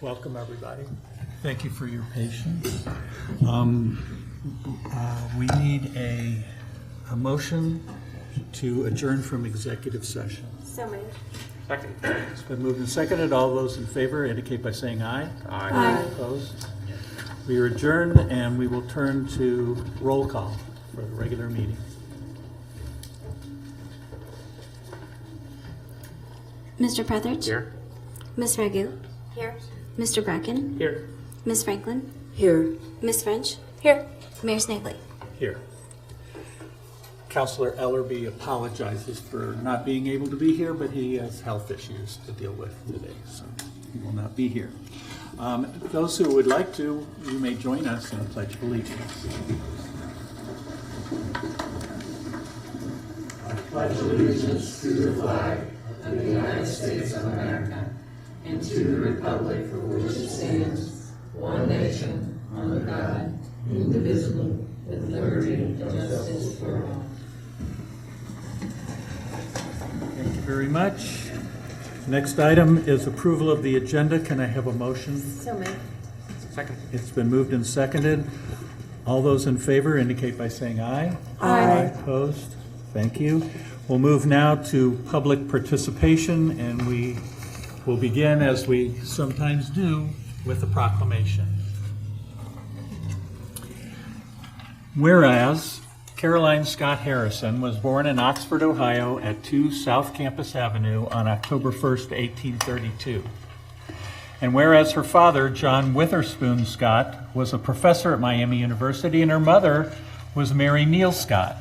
Welcome, everybody. Thank you for your patience. We need a motion to adjourn from executive session. So moved. Second. It's been moved and seconded. All those in favor indicate by saying aye. Aye. Opposed? We are adjourned, and we will turn to roll call for the regular meeting. Mr. Prethridge? Here. Ms. Ragu? Here. Mr. Bracken? Here. Ms. Franklin? Here. Ms. French? Here. Mayor Snavely? Here. Councilor Ellerby apologizes for not being able to be here, but he has health issues to deal with today, so he will not be here. Those who would like to, you may join us in the Pledge of Allegiance. I pledge allegiance to the flag of the United States of America and to the republic for which it stands, one nation, under God, indivisible, with liberty and justice for all. Thank you very much. Next item is approval of the agenda. Can I have a motion? So moved. Second. It's been moved and seconded. All those in favor indicate by saying aye. Aye. Opposed? Thank you. We'll move now to public participation, and we will begin, as we sometimes do, with a proclamation. Whereas Caroline Scott Harrison was born in Oxford, Ohio at 2 South Campus Avenue on October 1st, 1832. And whereas her father, John Witherspoon Scott, was a professor at Miami University and her mother was Mary Neal Scott.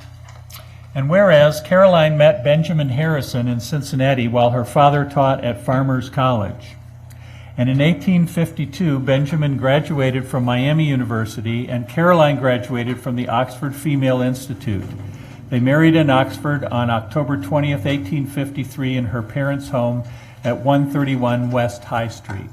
And whereas Caroline met Benjamin Harrison in Cincinnati while her father taught at Farmers College. And in 1852, Benjamin graduated from Miami University and Caroline graduated from the Oxford Female Institute. They married in Oxford on October 20th, 1853 in her parents' home at 131 West High Street.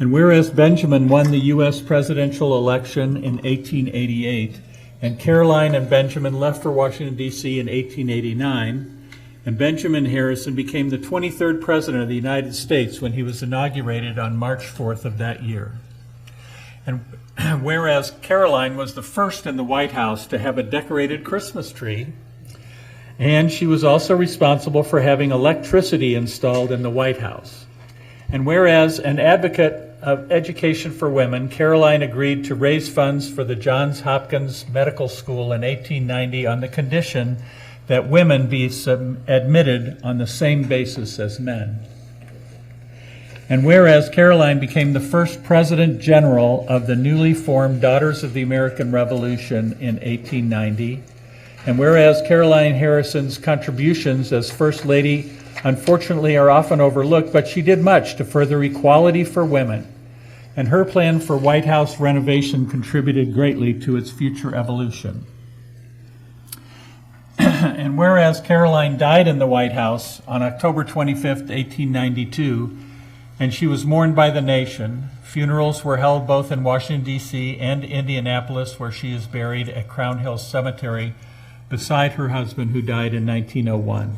And whereas Benjamin won the U.S. presidential election in 1888, and Caroline and Benjamin left for Washington, D.C. in 1889, and Benjamin Harrison became the 23rd President of the United States when he was inaugurated on March 4th of that year. And whereas Caroline was the first in the White House to have a decorated Christmas tree, and she was also responsible for having electricity installed in the White House. And whereas an advocate of education for women, Caroline agreed to raise funds for the Johns Hopkins Medical School in 1890 on the condition that women be admitted on the same basis as men. And whereas Caroline became the first President General of the newly formed Daughters of the American Revolution in 1890, and whereas Caroline Harrison's contributions as First Lady unfortunately are often overlooked, but she did much to further equality for women, and her plan for White House renovation contributed greatly to its future evolution. And whereas Caroline died in the White House on October 25th, 1892, and she was mourned by the nation, funerals were held both in Washington, D.C. and Indianapolis, where she is buried at Crown Hill Cemetery beside her husband, who died in 1901.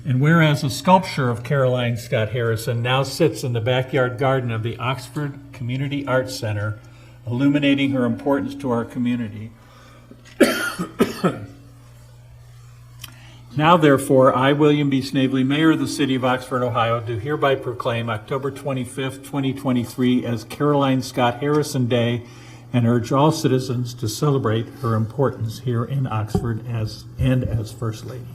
And whereas a sculpture of Caroline Scott Harrison now sits in the backyard garden of the Oxford Community Arts Center, illuminating her importance to our community. Now, therefore, I, William B. Snavely, Mayor of the City of Oxford, Ohio, do hereby proclaim October 25th, 2023 as Caroline Scott Harrison Day and urge all citizens to celebrate her importance here in Oxford as First Lady.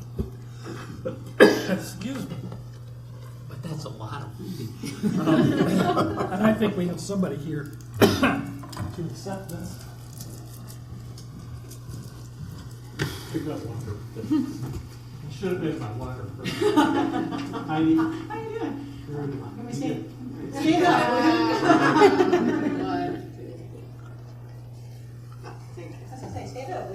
Excuse me, but that's a lot of reading. And I think we have somebody here to accept this. Pick up water. It should have been my water first. Heidi. How you doing? Let me see. Stand up. Stand up.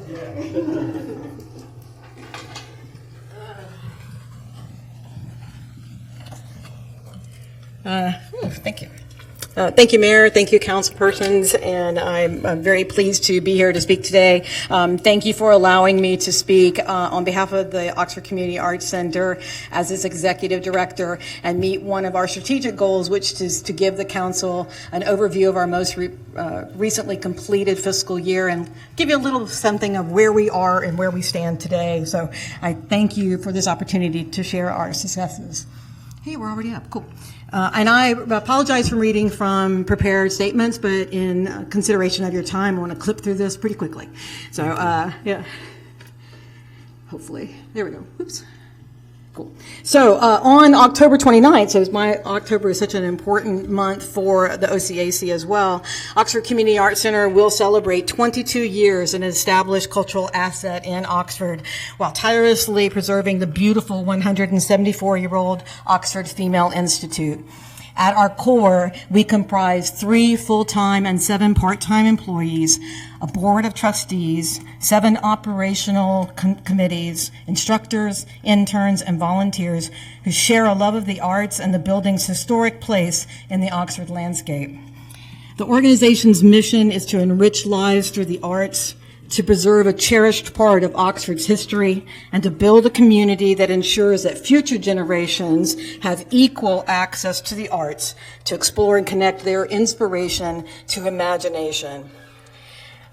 Yeah. Thank you. Thank you, Mayor. Thank you, councilpersons, and I'm very pleased to be here to speak today. Thank you for allowing me to speak on behalf of the Oxford Community Arts Center as its executive director and meet one of our strategic goals, which is to give the council an overview of our most recently completed fiscal year and give you a little something of where we are and where we stand today. So I thank you for this opportunity to share our successes. Hey, we're already up. Cool. And I apologize for reading from prepared statements, but in consideration of your time, I want to clip through this pretty quickly. So, yeah. Hopefully. There we go. Oops. Cool. So on October 29th, so October is such an important month for the OCAC as well, Oxford Community Arts Center will celebrate 22 years as an established cultural asset in Oxford while tirelessly preserving the beautiful 174-year-old Oxford Female Institute. At our core, we comprise 3 full-time and 7 part-time employees, a board of trustees, 7 operational committees, instructors, interns, and volunteers who share a love of the arts and the building's historic place in the Oxford landscape. The organization's mission is to enrich lives through the arts, to preserve a cherished part of Oxford's history, and to build a community that ensures that future generations have equal access to the arts to explore and connect their inspiration to imagination.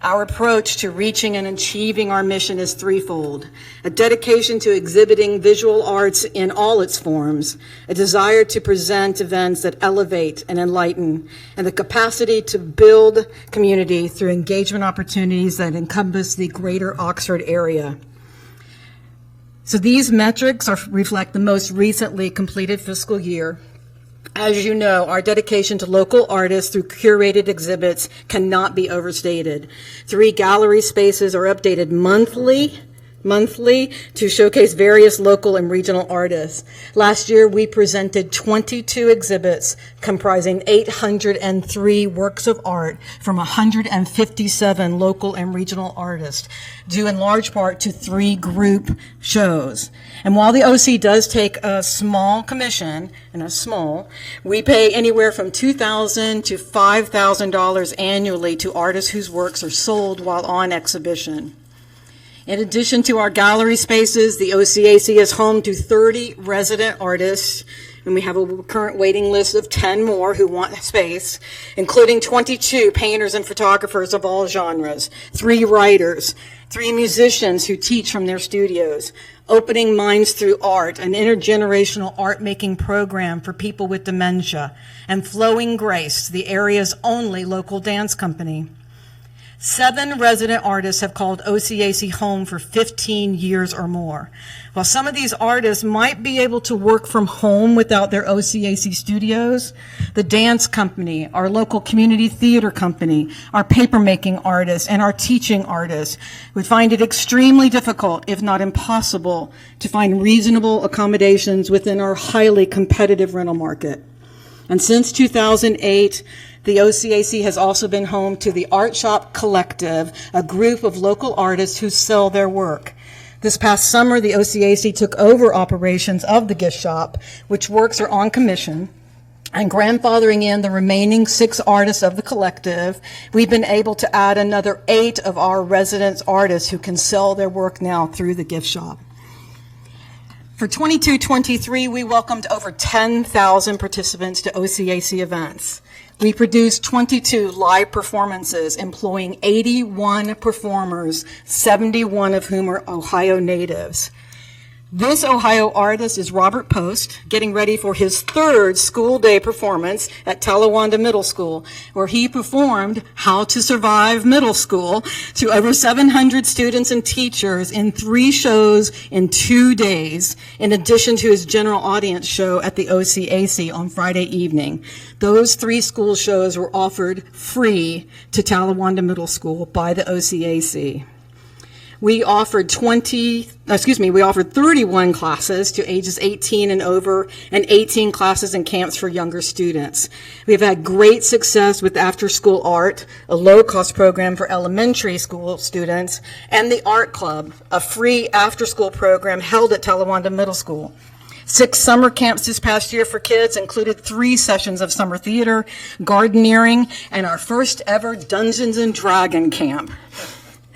Our approach to reaching and achieving our mission is threefold: a dedication to exhibiting visual arts in all its forms, a desire to present events that elevate and enlighten, and the capacity to build community through engagement opportunities that encompass the greater Oxford area. So these metrics reflect the most recently completed fiscal year. As you know, our dedication to local artists through curated exhibits cannot be overstated. 3 gallery spaces are updated monthly to showcase various local and regional artists. Last year, we presented 22 exhibits comprising 803 works of art from 157 local and regional artists, due in large part to 3 group shows. And while the OC does take a small commission, we pay anywhere from $2,000 to $5,000 annually to artists whose works are sold while on exhibition. In addition to our gallery spaces, the OCAC is home to 30 resident artists, and we have a current waiting list of 10 more who want space, including 22 painters and photographers of all genres, 3 writers, 3 musicians who teach from their studios, Opening Minds Through Art, an intergenerational art-making program for people with dementia, and Flowing Grace, the area's only local dance company. 7 resident artists have called OCAC home for 15 years or more. While some of these artists might be able to work from home without their OCAC studios, the dance company, our local community theater company, our papermaking artists, and our teaching artists would find it extremely difficult, if not impossible, to find reasonable accommodations within our highly competitive rental market. And since 2008, the OCAC has also been home to the Art Shop Collective, a group of local artists who sell their work. This past summer, the OCAC took over operations of the gift shop, which works are on commission, and grandfathering in the remaining 6 artists of the collective, we've been able to add another 8 of our resident artists who can sell their work now through the gift shop. For 22-23, we welcomed over 10,000 participants to OCAC events. We produced 22 live performances employing 81 performers, 71 of whom are Ohio natives. This Ohio artist is Robert Post, getting ready for his 3rd school day performance at Talawanda Middle School, where he performed How to Survive Middle School to over 700 students and teachers in 3 shows in 2 days, in addition to his general audience show at the OCAC on Friday evening. Those 3 school shows were offered free to Talawanda Middle School by the OCAC. We offered 31 classes to ages 18 and over, and 18 classes and camps for younger students. We've had great success with After School Art, a low-cost program for elementary school students, and the Art Club, a free after-school program held at Talawanda Middle School. 6 summer camps this past year for kids included 3 sessions of summer theater, gardeneering, and our first ever Dungeons and Dragon camp.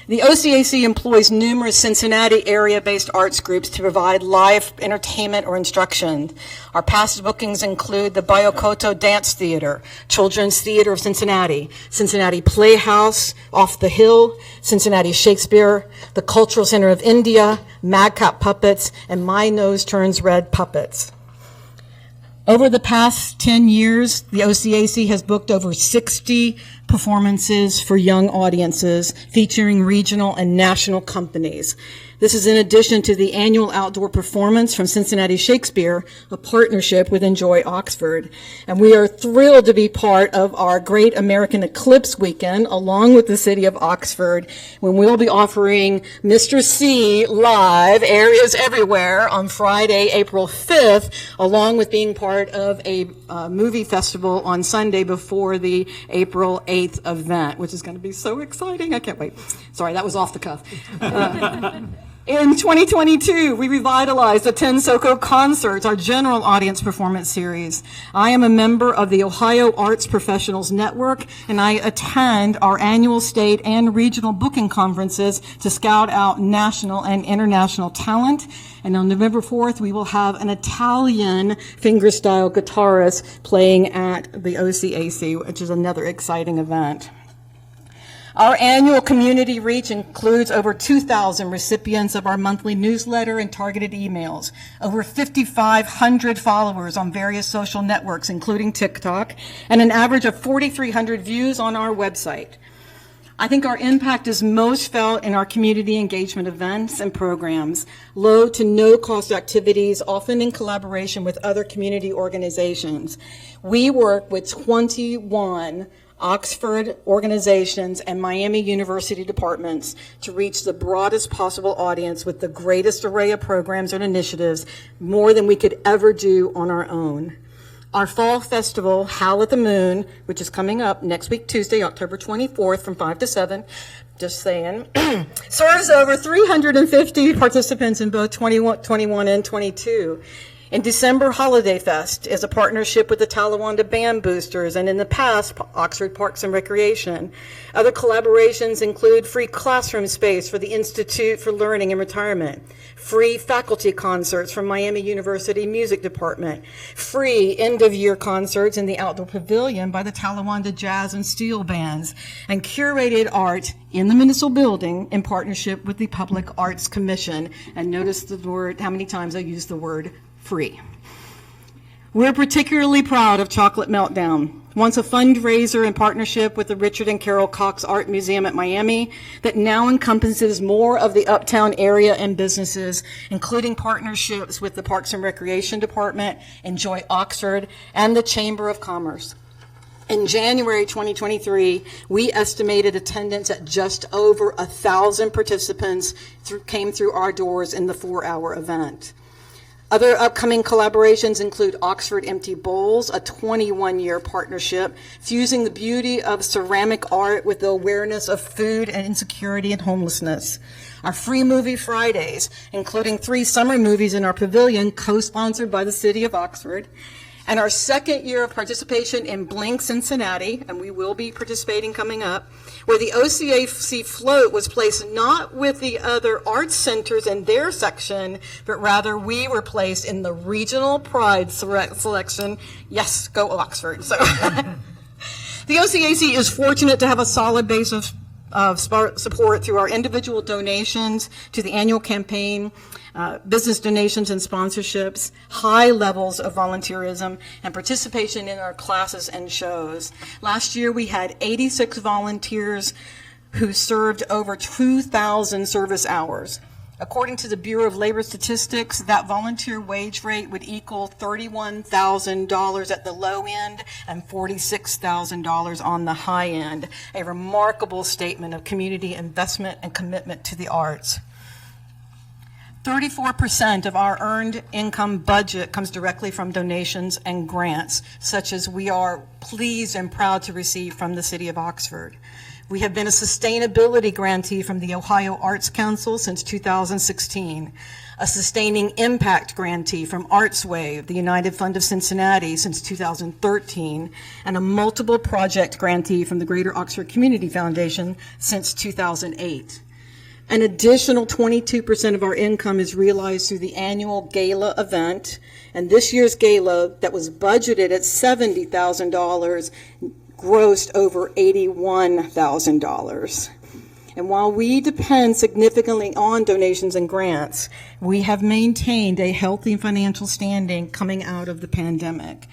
The OCAC employs numerous Cincinnati area-based arts groups to provide live entertainment or instruction. Our past bookings include the Bayokoto Dance Theater, Children's Theater of Cincinnati, Cincinnati Playhouse, Off the Hill, Cincinnati Shakespeare, the Cultural Center of India, Madcap Puppets, and My Nose Turns Red Puppets. Over the past 10 years, the OCAC has booked over 60 performances for young audiences featuring regional and national companies. This is in addition to the annual outdoor performance from Cincinnati Shakespeare, a partnership with Enjoy Oxford. And we are thrilled to be part of our Great American Eclipse Weekend, along with the city of Oxford, when we'll be offering Mr. C live areas everywhere on Friday, April 5th, along with being part of a movie festival on Sunday before the April 8th event, which is going to be so exciting. I can't wait. Sorry, that was off the cuff. In 2022, we revitalized the Tensoko Concerts, our general audience performance series. I am a member of the Ohio Arts Professionals Network, and I attend our annual state and regional booking conferences to scout out national and international talent. And on November 4th, we will have an Italian fingerstyle guitarist playing at the OCAC, which is another exciting event. Our annual community reach includes over 2,000 recipients of our monthly newsletter and targeted emails, over 5,500 followers on various social networks, including TikTok, and an average of 4,300 views on our website. I think our impact is most felt in our community engagement events and programs, low to no cost activities, often in collaboration with other community organizations. We work with 21 Oxford organizations and Miami University departments to reach the broadest possible audience with the greatest array of programs and initiatives, more than we could ever do on our own. Our fall festival, Howl at the Moon, which is coming up next week, Tuesday, October 24th from 5 to 7, just saying, serves over 350 participants in both 21 and 22. In December, Holiday Fest is a partnership with the Talawanda Band Boosters, and in the past, Oxford Parks and Recreation. Other collaborations include free classroom space for the Institute for Learning and Retirement, free faculty concerts from Miami University Music Department, free end-of-year concerts in the Outdoor Pavilion by the Talawanda Jazz and Steel Bands, and curated art in the Municipal Building in partnership with the Public Arts Commission. And notice the word, how many times I use the word free. We're particularly proud of Chocolate Meltdown, once a fundraiser in partnership with the Richard and Carol Cox Art Museum at Miami that now encompasses more of the uptown area and businesses, including partnerships with the Parks and Recreation Department, Enjoy Oxford, and the Chamber of Commerce. In January 2023, we estimated attendance at just over 1,000 participants came through our doors in the 4-hour event. Other upcoming collaborations include Oxford Empty Bowls, a 21-year partnership fusing the beauty of ceramic art with the awareness of food and insecurity and homelessness. Our Free Movie Fridays, including 3 summer movies in our pavilion, co-sponsored by the City of Oxford. And our second year of participation in Blink Cincinnati, and we will be participating coming up, where the OCAC float was placed not with the other arts centers in their section, but rather we were placed in the regional pride selection. Yes, go Oxford. So the OCAC is fortunate to have a solid base of support through our individual donations to the annual campaign, business donations and sponsorships, high levels of volunteerism, and participation in our classes and shows. Last year, we had 86 volunteers who served over 2,000 service hours. According to the Bureau of Labor Statistics, that volunteer wage rate would equal $31,000 at the low end and $46,000 on the high end, a remarkable statement of community investment and commitment to the arts. 34% of our earned income budget comes directly from donations and grants, such as we are pleased and proud to receive from the City of Oxford. We have been a sustainability grantee from the Ohio Arts Council since 2016, a sustaining impact grantee from ArtsWay, the United Fund of Cincinnati, since 2013, and a multiple project grantee from the Greater Oxford Community Foundation since 2008. An additional 22% of our income is realized through the annual gala event, and this year's gala that was budgeted at $70,000 grossed over $81,000. And while we depend significantly on donations and grants, we have maintained a healthy financial standing coming out of the pandemic.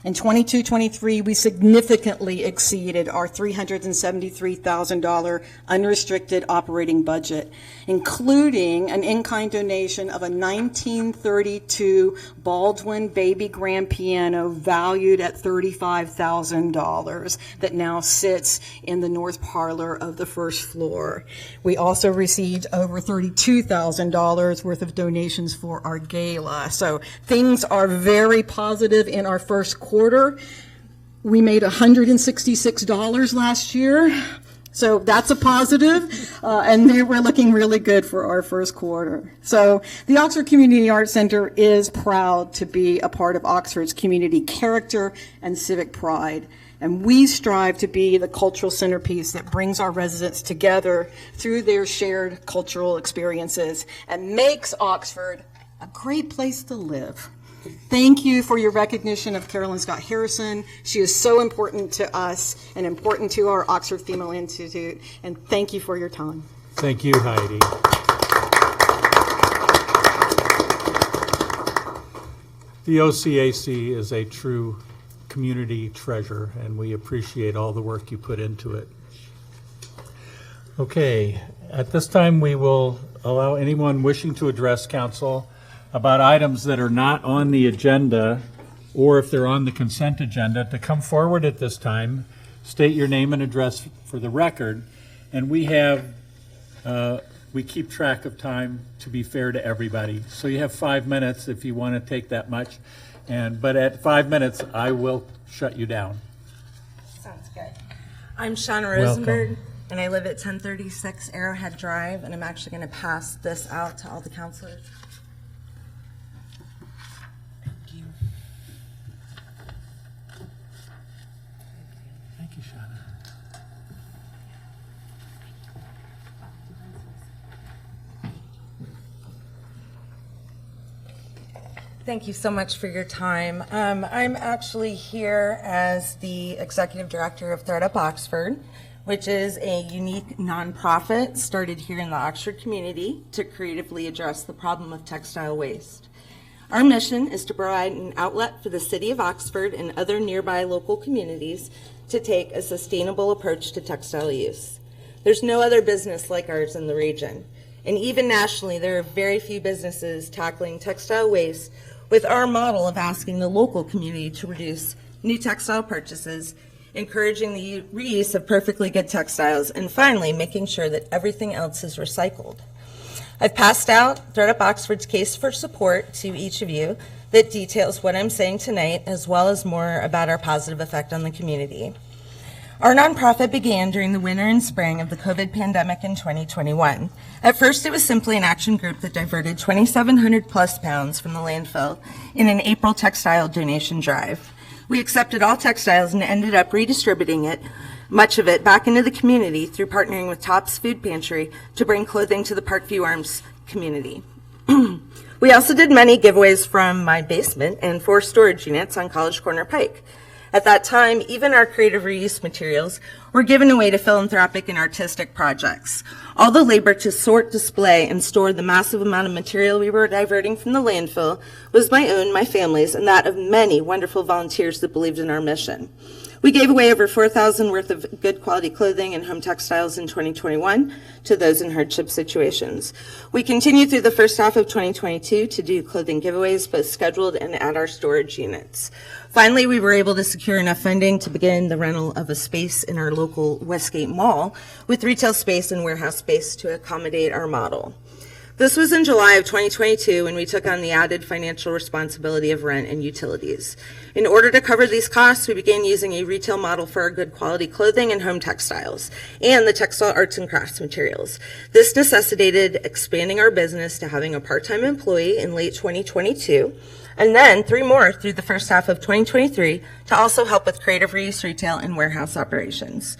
In 22-23, we significantly exceeded our $373,000 unrestricted operating budget, including an in-kind donation of a 1932 Baldwin baby grand piano valued at $35,000 that now sits in the north parlor of the first floor. We also received over $32,000 worth of donations for our gala. So things are very positive in our first quarter. We made $166 last year, so that's a positive, and we're looking really good for our first quarter. So the Oxford Community Arts Center is proud to be a part of Oxford's community character and civic pride, and we strive to be the cultural centerpiece that brings our residents together through their shared cultural experiences and makes Oxford a great place to live. Thank you for your recognition of Carolyn Scott Harrison. She is so important to us and important to our Oxford Female Institute, and thank you for your time. Thank you, Heidi. The OCAC is a true community treasure, and we appreciate all the work you put into it. Okay, at this time we will allow anyone wishing to address council about items that are not on the agenda, or if they're on the consent agenda, to come forward at this time, state your name and address for the record, and we keep track of time to be fair to everybody. So you have 5 minutes if you want to take that much, but at 5 minutes, I will shut you down. Sounds good. I'm Shauna Rosenberg, and I live at 1036 Arrowhead Drive, and I'm actually going to pass this out to all the counselors. Thank you, Shauna. Thank you so much for your time. I'm actually here as the Executive Director of ThredUp Oxford, which is a unique nonprofit started here in the Oxford community to creatively address the problem of textile waste. Our mission is to provide an outlet for the City of Oxford and other nearby local communities to take a sustainable approach to textile use. There's no other business like ours in the region, and even nationally, there are very few businesses tackling textile waste with our model of asking the local community to reduce new textile purchases, encouraging the reuse of perfectly good textiles, and finally, making sure that everything else is recycled. I've passed out ThredUp Oxford's case for support to each of you that details what I'm saying tonight, as well as more about our positive effect on the community. Our nonprofit began during the winter and spring of the COVID pandemic in 2021. At first, it was simply an action group that diverted 2,700 plus pounds from the landfill in an April textile donation drive. We accepted all textiles and ended up redistributing it, much of it, back into the community through partnering with Tops Food Pantry to bring clothing to the Parkview Arms community. We also did many giveaways from my basement and 4 storage units on College Corner Pike. At that time, even our creative reuse materials were given away to philanthropic and artistic projects. All the labor to sort, display, and store the massive amount of material we were diverting from the landfill was my own, my family's, and that of many wonderful volunteers that believed in our mission. We gave away over 4,000 worth of good quality clothing and home textiles in 2021 to those in hardship situations. We continued through the first half of 2022 to do clothing giveaways, both scheduled and at our storage units. Finally, we were able to secure enough funding to begin the rental of a space in our local Westgate Mall with retail space and warehouse space to accommodate our model. This was in July of 2022 when we took on the added financial responsibility of rent and utilities. In order to cover these costs, we began using a retail model for our good quality clothing and home textiles and the textile arts and crafts materials. This necessitated expanding our business to having a part-time employee in late 2022, and then 3 more through the first half of 2023 to also help with creative reuse retail and warehouse operations.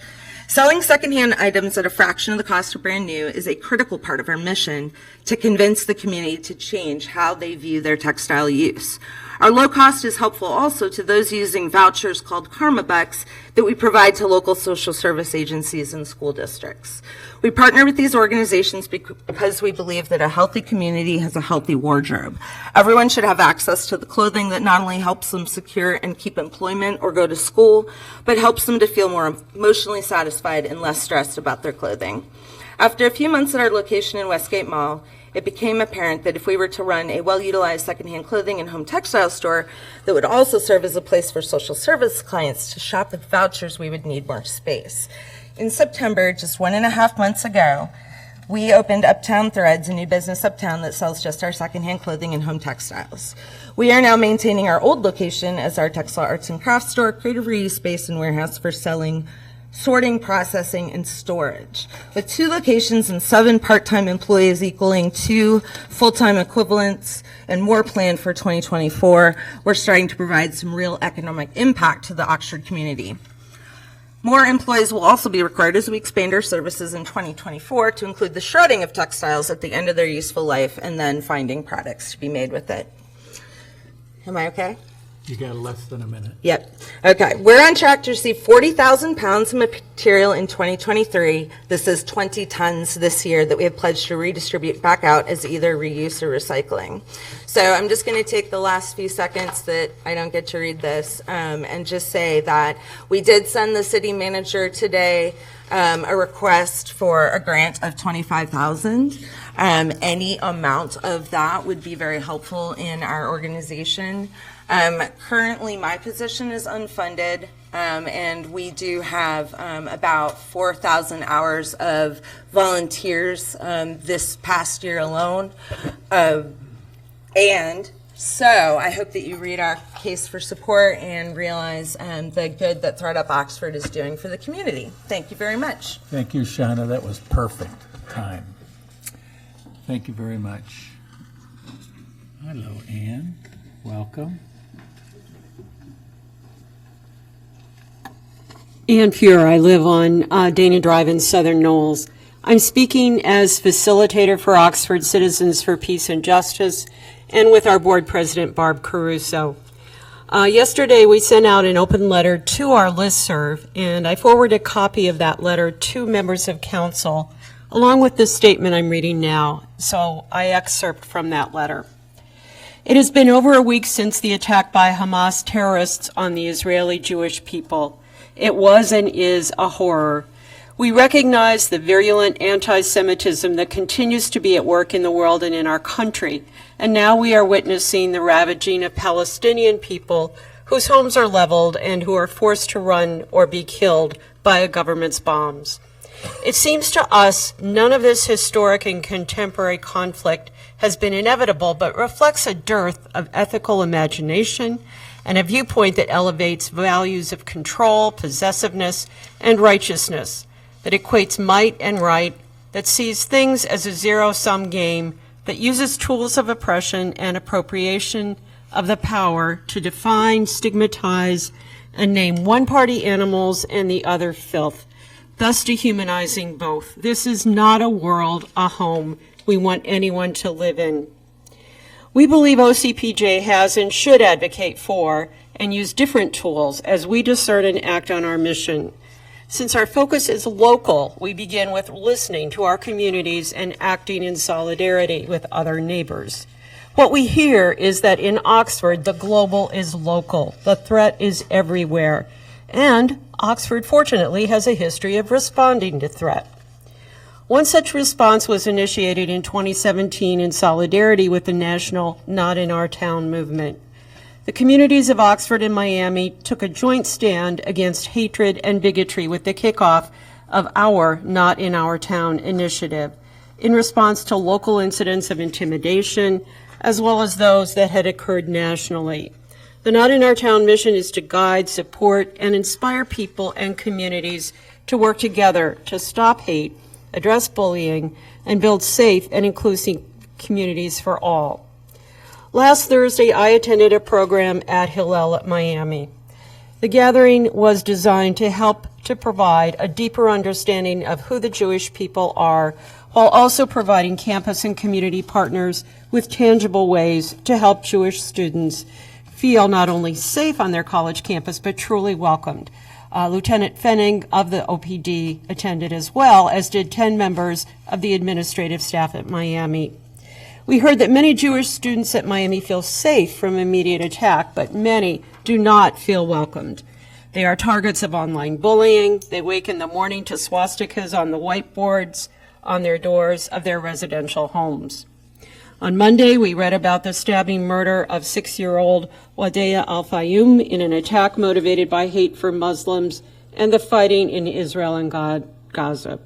Selling secondhand items at a fraction of the cost of brand new is a critical part of our mission to convince the community to change how they view their textile use. Our low cost is helpful also to those using vouchers called Karma Bucks that we provide to local social service agencies and school districts. We partner with these organizations because we believe that a healthy community has a healthy wardrobe. Everyone should have access to the clothing that not only helps them secure and keep employment or go to school, but helps them to feel more emotionally satisfied and less stressed about their clothing. After a few months at our location in Westgate Mall, it became apparent that if we were to run a well-utilized secondhand clothing and home textile store that would also serve as a place for social service clients to shop with vouchers, we would need more space. In September, just 1.5 months ago, we opened Uptown Threads, a new business uptown that sells just our secondhand clothing and home textiles. We are now maintaining our old location as our textile arts and crafts store, creative reuse space, and warehouse for selling, sorting, processing, and storage. With 2 locations and 7 part-time employees equaling 2 full-time equivalents and more planned for 2024, we're starting to provide some real economic impact to the Oxford community. More employees will also be required as we expand our services in 2024 to include the shredding of textiles at the end of their useful life and then finding products to be made with it. Am I okay? You got less than a minute. Yep. Okay. We're on track to receive 40,000 pounds of material in 2023. This is 20 tons this year that we have pledged to redistribute back out as either reuse or recycling. So I'm just going to take the last few seconds that I don't get to read this and just say that we did send the city manager today a request for a grant of $25,000. Any amount of that would be very helpful in our organization. Currently, my position is unfunded, and we do have about 4,000 hours of volunteers this past year alone. And so I hope that you read our case for support and realize the good that ThredUp Oxford is doing for the community. Thank you very much. Thank you, Shauna. That was perfect time. Thank you very much. Hello, Ann. Welcome. Ann Pure. I live on Dana Drive in Southern Knowles. I'm speaking as facilitator for Oxford Citizens for Peace and Justice and with our board president, Barb Caruso. Yesterday, we sent out an open letter to our listserv, and I forwarded a copy of that letter to members of council, along with the statement I'm reading now. So I excerpt from that letter. It has been over a week since the attack by Hamas terrorists on the Israeli Jewish people. It was and is a horror. We recognize the virulent anti-Semitism that continues to be at work in the world and in our country, and now we are witnessing the ravaging of Palestinian people whose homes are leveled and who are forced to run or be killed by a government's bombs. It seems to us none of this historic and contemporary conflict has been inevitable, but reflects a dearth of ethical imagination and a viewpoint that elevates values of control, possessiveness, and righteousness, that equates might and right, that sees things as a zero-sum game, that uses tools of oppression and appropriation of the power to define, stigmatize, and name one-party animals and the other filth, thus dehumanizing both. This is not a world, a home we want anyone to live in. We believe OCPJ has and should advocate for and use different tools as we discern and act on our mission. Since our focus is local, we begin with listening to our communities and acting in solidarity with other neighbors. What we hear is that in Oxford, the global is local. The threat is everywhere. And Oxford, fortunately, has a history of responding to threat. One such response was initiated in 2017 in solidarity with the national Not in Our Town movement. The communities of Oxford and Miami took a joint stand against hatred and bigotry with the kickoff of our Not in Our Town initiative. in response to local incidents of intimidation, as well as those that had occurred nationally. The Not in Our Town mission is to guide, support, and inspire people and communities to work together to stop hate, address bullying, and build safe and inclusive communities for all. Last Thursday, I attended a program at Hillel at Miami. The gathering was designed to help to provide a deeper understanding of who the Jewish people are, while also providing campus and community partners with tangible ways to help Jewish students feel not only safe on their college campus, but truly welcomed. Lieutenant Fenning of the OPD attended as well, as did 10 members of the administrative staff at Miami. We heard that many Jewish students at Miami feel safe from immediate attack, but many do not feel welcomed. They are targets of online bullying. They wake in the morning to swastikas on the whiteboards on their doors of their residential homes. On Monday, we read about the stabbing murder of 6-year-old Wadea Al-Fayoum in an attack motivated by hate for Muslims and the fighting in Israel and Gaza.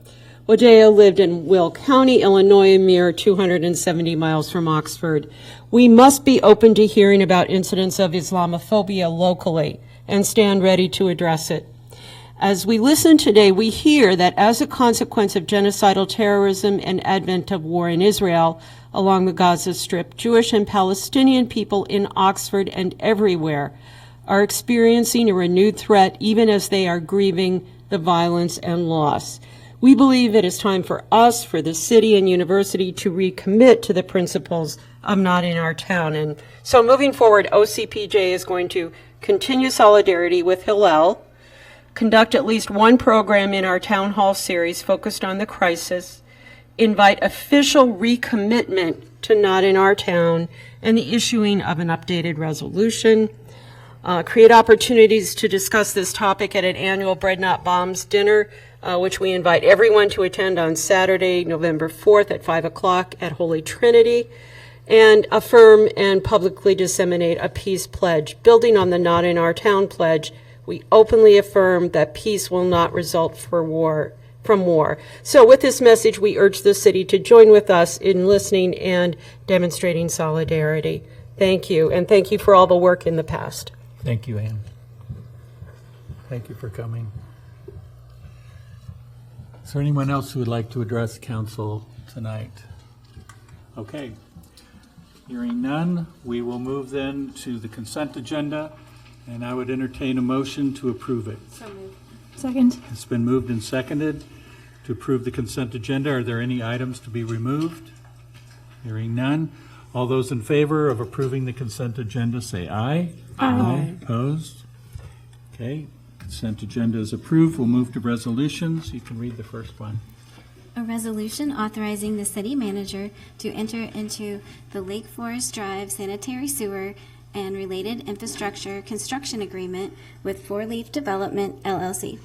Wadea lived in Will County, Illinois, a mere 270 miles from Oxford. We must be open to hearing about incidents of Islamophobia locally and stand ready to address it. As we listen today, we hear that as a consequence of genocidal terrorism and advent of war in Israel along the Gaza Strip, Jewish and Palestinian people in Oxford and everywhere are experiencing a renewed threat, even as they are grieving the violence and loss. We believe it is time for us, for the city and university, to recommit to the principles of Not in Our Town. And so moving forward, OCPJ is going to continue solidarity with Hillel, conduct at least one program in our town hall series focused on the crisis, invite official recommitment to Not in Our Town and the issuing of an updated resolution, create opportunities to discuss this topic at an annual Bread Not Bombs dinner, which we invite everyone to attend on Saturday, November 4th at 5 o'clock at Holy Trinity, and affirm and publicly disseminate a peace pledge. Building on the Not in Our Town pledge, we openly affirm that peace will not result from war. So with this message, we urge the city to join with us in listening and demonstrating solidarity. Thank you, and thank you for all the work in the past. Thank you, Ann. Thank you for coming. Is there anyone else who would like to address council tonight? Okay. Hearing none, we will move then to the consent agenda, and I would entertain a motion to approve it. So moved. Second. It's been moved and seconded to approve the consent agenda. Are there any items to be removed? Hearing none. All those in favor of approving the consent agenda say aye. Aye. Opposed? Okay. Consent agenda is approved. We'll move to resolutions. You can read the first one. A resolution authorizing the city manager to enter into the Lake Forest Drive sanitary sewer and related infrastructure construction agreement with Four Leaf Development, LLC.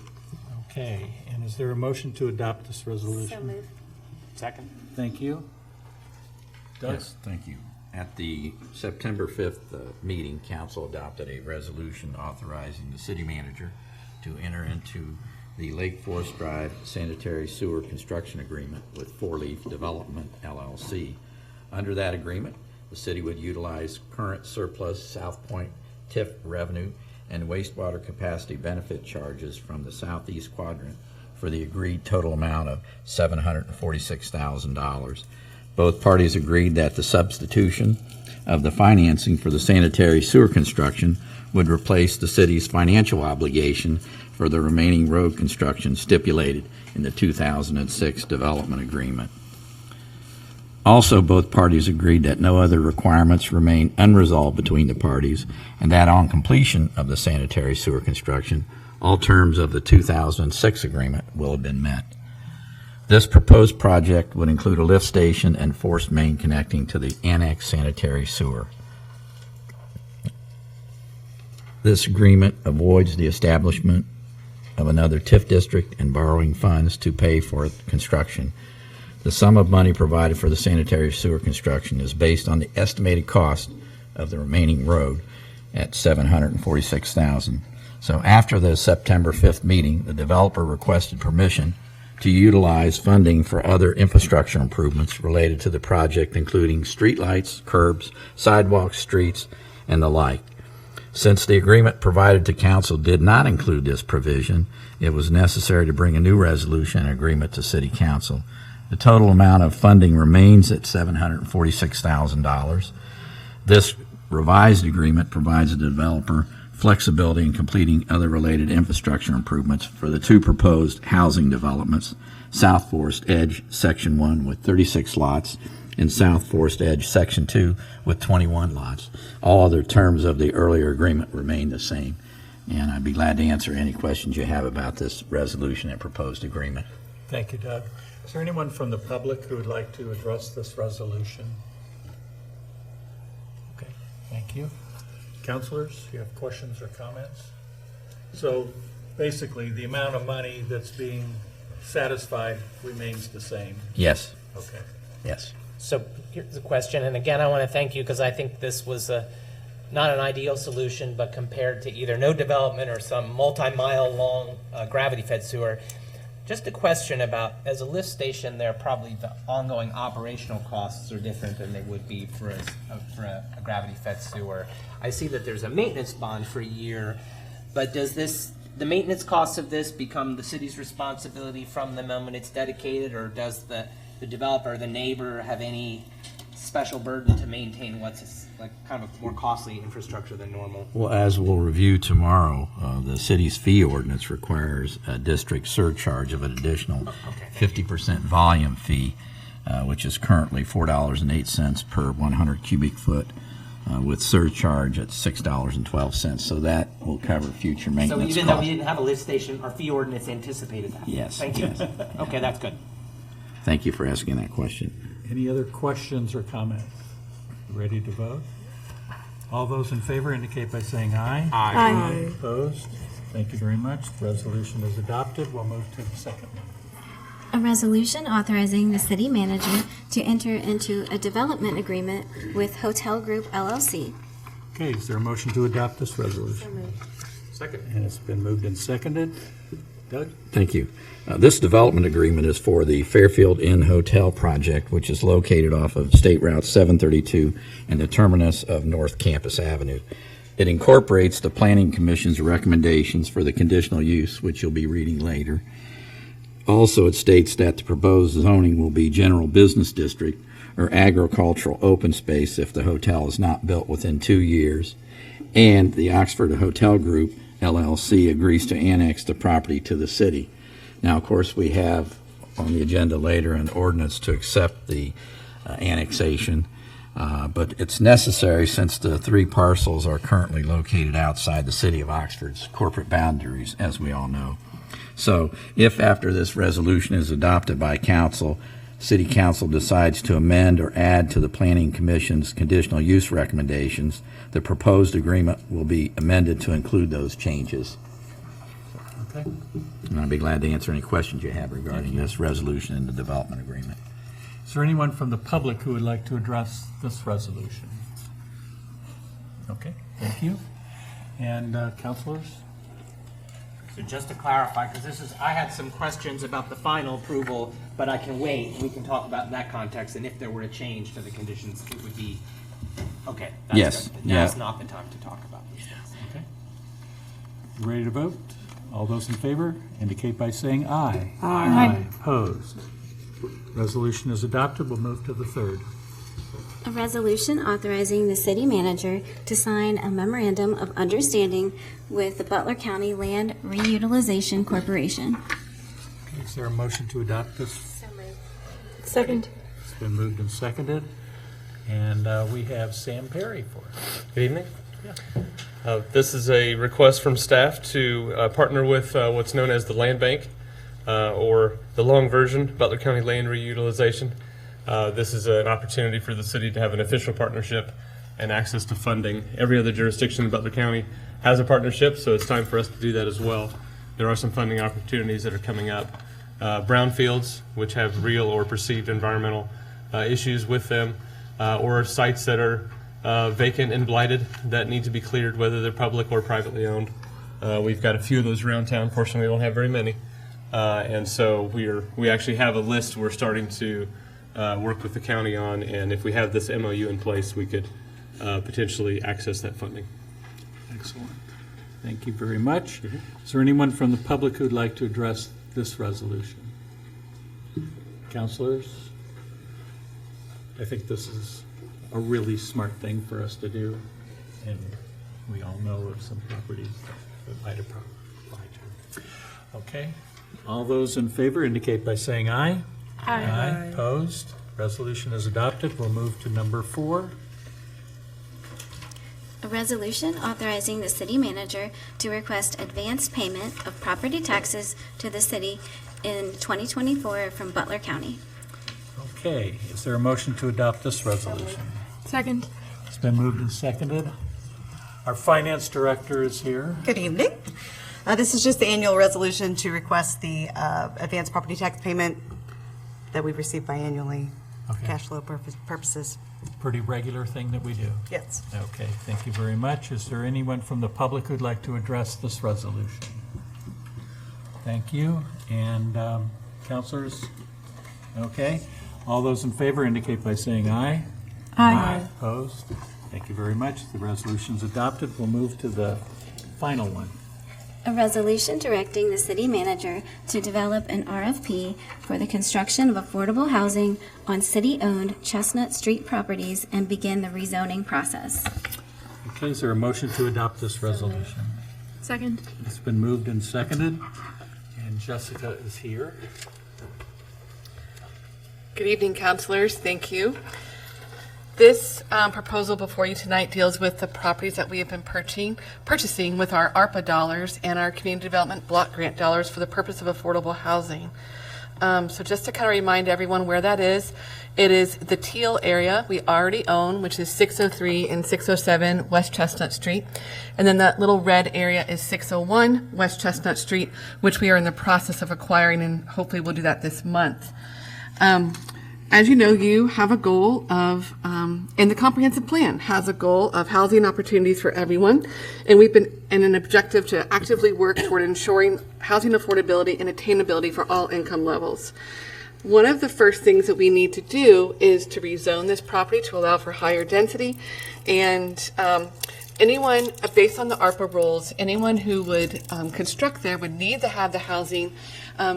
Okay. And is there a motion to adopt this resolution? So moved. Second. Thank you. Doug? Yes, thank you. At the September 5th meeting, council adopted a resolution authorizing the city manager to enter into the Lake Forest Drive sanitary sewer construction agreement with Four Leaf Development, LLC. Under that agreement, the city would utilize current surplus South Point TIF revenue and wastewater capacity benefit charges from the southeast quadrant for the agreed total amount of $746,000. Both parties agreed that the substitution of the financing for the sanitary sewer construction would replace the city's financial obligation for the remaining road construction stipulated in the 2006 development agreement. Also, both parties agreed that no other requirements remain unresolved between the parties, and that on completion of the sanitary sewer construction, all terms of the 2006 agreement will have been met. This proposed project would include a lift station and forced main connecting to the annex sanitary sewer. This agreement avoids the establishment of another TIF district and borrowing funds to pay for construction. The sum of money provided for the sanitary sewer construction is based on the estimated cost of the remaining road at $746,000. So after the September 5th meeting, the developer requested permission to utilize funding for other infrastructure improvements related to the project, including streetlights, curbs, sidewalks, streets, and the like. Since the agreement provided to council did not include this provision, it was necessary to bring a new resolution and agreement to City Council. The total amount of funding remains at $746,000. This revised agreement provides the developer flexibility in completing other related infrastructure improvements for the two proposed housing developments, South Forest Edge Section 1 with 36 lots and South Forest Edge Section 2 with 21 lots. All other terms of the earlier agreement remain the same, and I'd be glad to answer any questions you have about this resolution and proposed agreement. Thank you, Doug. Is there anyone from the public who would like to address this resolution? Okay, thank you. Counselors, you have questions or comments? So basically, the amount of money that's being satisfied remains the same. Yes. Okay. Yes. So here's the question, and again, I want to thank you because I think this was not an ideal solution, but compared to either no development or some multi-mile long gravity-fed sewer, just a question about, as a lift station, there probably the ongoing operational costs are different than they would be for a gravity-fed sewer. I see that there's a maintenance bond for a year, but does the maintenance costs of this become the city's responsibility from the moment it's dedicated, or does the developer, the neighbor, have any special burden to maintain what's like kind of a more costly infrastructure than normal? Well, as we'll review tomorrow, the city's fee ordinance requires a district surcharge of an additional 50% volume fee, which is currently $4.08 per 100 cubic foot, with surcharge at $6.12. So that will cover future maintenance costs. So even though we didn't have a lift station, our fee ordinance anticipated that? Yes. Thank you. Yes. Okay, that's good. Thank you for asking that question. Any other questions or comments? Ready to vote? All those in favor indicate by saying aye. Aye. Opposed? Thank you very much. The resolution is adopted. We'll move to the second one. A resolution authorizing the city manager to enter into a development agreement with Hotel Group LLC. Okay, is there a motion to adopt this resolution? Second. And it's been moved and seconded. Doug? Thank you. This development agreement is for the Fairfield Inn Hotel project, which is located off of State Route 732 and the terminus of North Campus Avenue. It incorporates the Planning Commission's recommendations for the conditional use, which you'll be reading later. Also, it states that the proposed zoning will be general business district or agricultural open space if the hotel is not built within 2 years, and the Oxford Hotel Group LLC agrees to annex the property to the city. Now, of course, we have on the agenda later an ordinance to accept the annexation, but it's necessary since the 3 parcels are currently located outside the city of Oxford's corporate boundaries, as we all know. So if after this resolution is adopted by council, City Council decides to amend or add to the Planning Commission's conditional use recommendations, the proposed agreement will be amended to include those changes. Okay. And I'd be glad to answer any questions you have regarding this resolution and the development agreement. Is there anyone from the public who would like to address this resolution? Okay, thank you. And counselors? So just to clarify, because I had some questions about the final approval, but I can wait. We can talk about in that context, and if there were a change to the conditions, it would be, okay. That's Yes. good. Yeah. Now's not the time to talk about these things. Okay. Ready to vote? All those in favor indicate by saying aye. Aye. Opposed? Resolution is adopted. We'll move to the third. A resolution authorizing the city manager to sign a memorandum of understanding with the Butler County Land Reutilization Corporation. Okay, is there a motion to adopt this? Second. It's been moved and seconded. And we have Sam Perry for us. Good evening. This is a request from staff to partner with what's known as the Land Bank, or the long version, Butler County Land Reutilization. This is an opportunity for the city to have an official partnership and access to funding. Every other jurisdiction in Butler County has a partnership, so it's time for us to do that as well. There are some funding opportunities that are coming up. Brownfields, which have real or perceived environmental issues with them, or sites that are vacant and blighted that need to be cleared, whether they're public or privately owned. We've got a few of those around town. Fortunately, we don't have very many. And so we actually have a list we're starting to work with the county on, and if we have this MOU in place, we could potentially access that funding. Excellent. Thank you very much. Is there anyone from the public who'd like to address this resolution? Councilors? I think this is a really smart thing for us to do, and we all know of some properties that might apply to. Okay. All those in favor indicate by saying aye. Aye. Opposed? Resolution is adopted. We'll move to number 4. A resolution authorizing the city manager to request advance payment of property taxes to the city in 2024 from Butler County. Okay. Is there a motion to adopt this resolution? Second. It's been moved and seconded. Our finance director is here. Good evening. This is just the annual resolution to request the advanced property tax payment that we receive biannually, Okay. cash flow purposes. Pretty regular thing that we do. Yes. Okay, thank you very much. Is there anyone from the public who'd like to address this resolution? Thank you. And councilors? Okay. All those in favor indicate by saying aye. Aye. Opposed? Thank you very much. The resolution's adopted. We'll move to the final one. A resolution directing the city manager to develop an RFP for the construction of affordable housing on city-owned Chestnut Street properties and begin the rezoning process. Okay, is there a motion to adopt this resolution? Second. It's been moved and seconded, and Jessica is here. Good evening, councilors. Thank you. This proposal before you tonight deals with the properties that we have been purchasing with our ARPA dollars and our community development block grant dollars for the purpose of affordable housing. So just to kind of remind everyone where that is, it is the teal area we already own, which is 603 and 607 West Chestnut Street. And then that little red area is 601 West Chestnut Street, which we are in the process of acquiring, and hopefully we'll do that this month. As you know, you have a goal of, and the comprehensive plan has a goal of housing opportunities for everyone. And we've been in an objective to actively work toward ensuring housing affordability and attainability for all income levels. One of the first things that we need to do is to rezone this property to allow for higher density. And anyone, based on the ARPA rules, anyone who would construct there would need to have the housing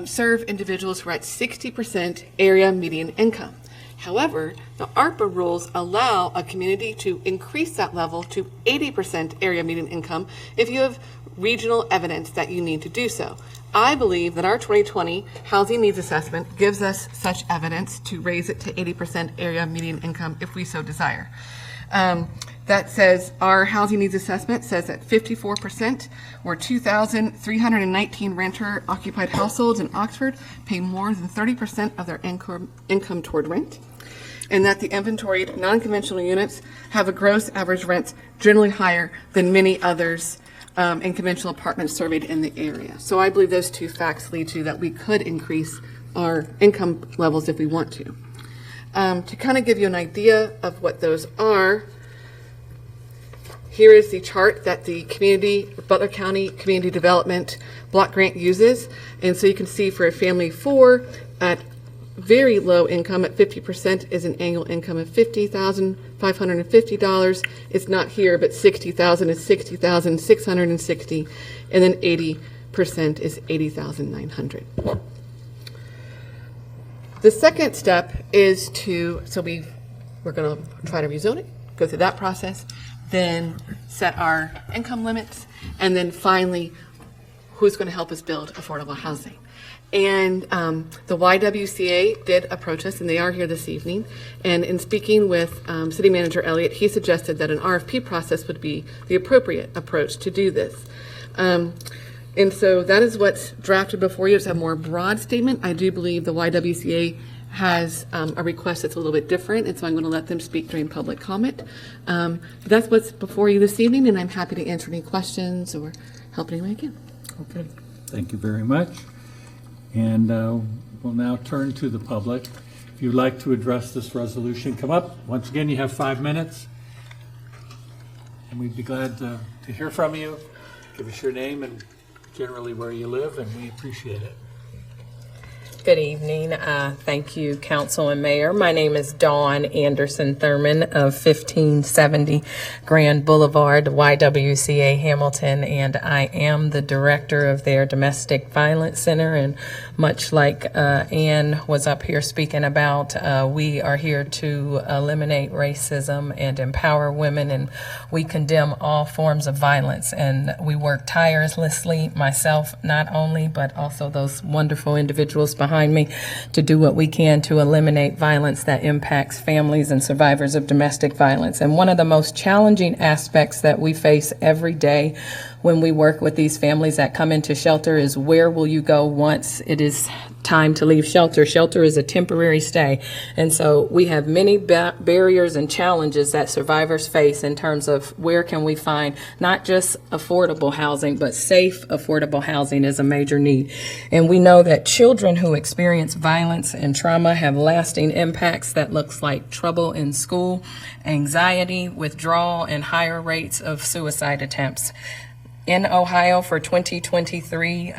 serve individuals who are at 60% area median income. However, the ARPA rules allow a community to increase that level to 80% area median income if you have regional evidence that you need to do so. I believe that our 2020 housing needs assessment gives us such evidence to raise it to 80% area median income if we so desire. That says our housing needs assessment says that 54% or 2,319 renter occupied households in Oxford pay more than 30% of their income toward rent, and that the inventoried non-conventional units have a gross average rent generally higher than many others in conventional apartments surveyed in the area. So I believe those two facts lead to that we could increase our income levels if we want to. To kind of give you an idea of what those are, here is the chart that the Butler County Community Development Block Grant uses. And so you can see for a family of 4 at very low income at 50% is an annual income of $50,550. It's not here, but 60,000 is 60,660, and then 80% is 80,900. The second step is we're going to try to rezone it, go through that process, then set our income limits, and then finally, who's going to help us build affordable housing. And the YWCA did approach us, and they are here this evening. And in speaking with City Manager Elliott, he suggested that an RFP process would be the appropriate approach to do this. And so that is what's drafted before you. It's a more broad statement. I do believe the YWCA has a request that's a little bit different, and so I'm going to let them speak during public comment. But that's what's before you this evening, and I'm happy to answer any questions or help any way I can. Okay, thank you very much. And we'll now turn to the public. If you'd like to address this resolution, come up. Once again, you have 5 minutes. And we'd be glad to hear from you. Give us your name and generally where you live, and we appreciate it. Good evening. Thank you, Council and Mayor. My name is Dawn Anderson Thurman of 1570 Grand Boulevard, YWCA Hamilton, and I am the director of their Domestic Violence Center. And much like Ann was up here speaking about, we are here to eliminate racism and empower women, and we condemn all forms of violence. And we work tirelessly, myself not only, but also those wonderful individuals behind me, to do what we can to eliminate violence that impacts families and survivors of domestic violence. And one of the most challenging aspects that we face every day when we work with these families that come into shelter is, where will you go once it is time to leave shelter? Shelter is a temporary stay. And so we have many barriers and challenges that survivors face in terms of where can we find not just affordable housing, but safe, affordable housing is a major need. And we know that children who experience violence and trauma have lasting impacts that looks like trouble in school, anxiety, withdrawal, and higher rates of suicide attempts. In Ohio for 2023,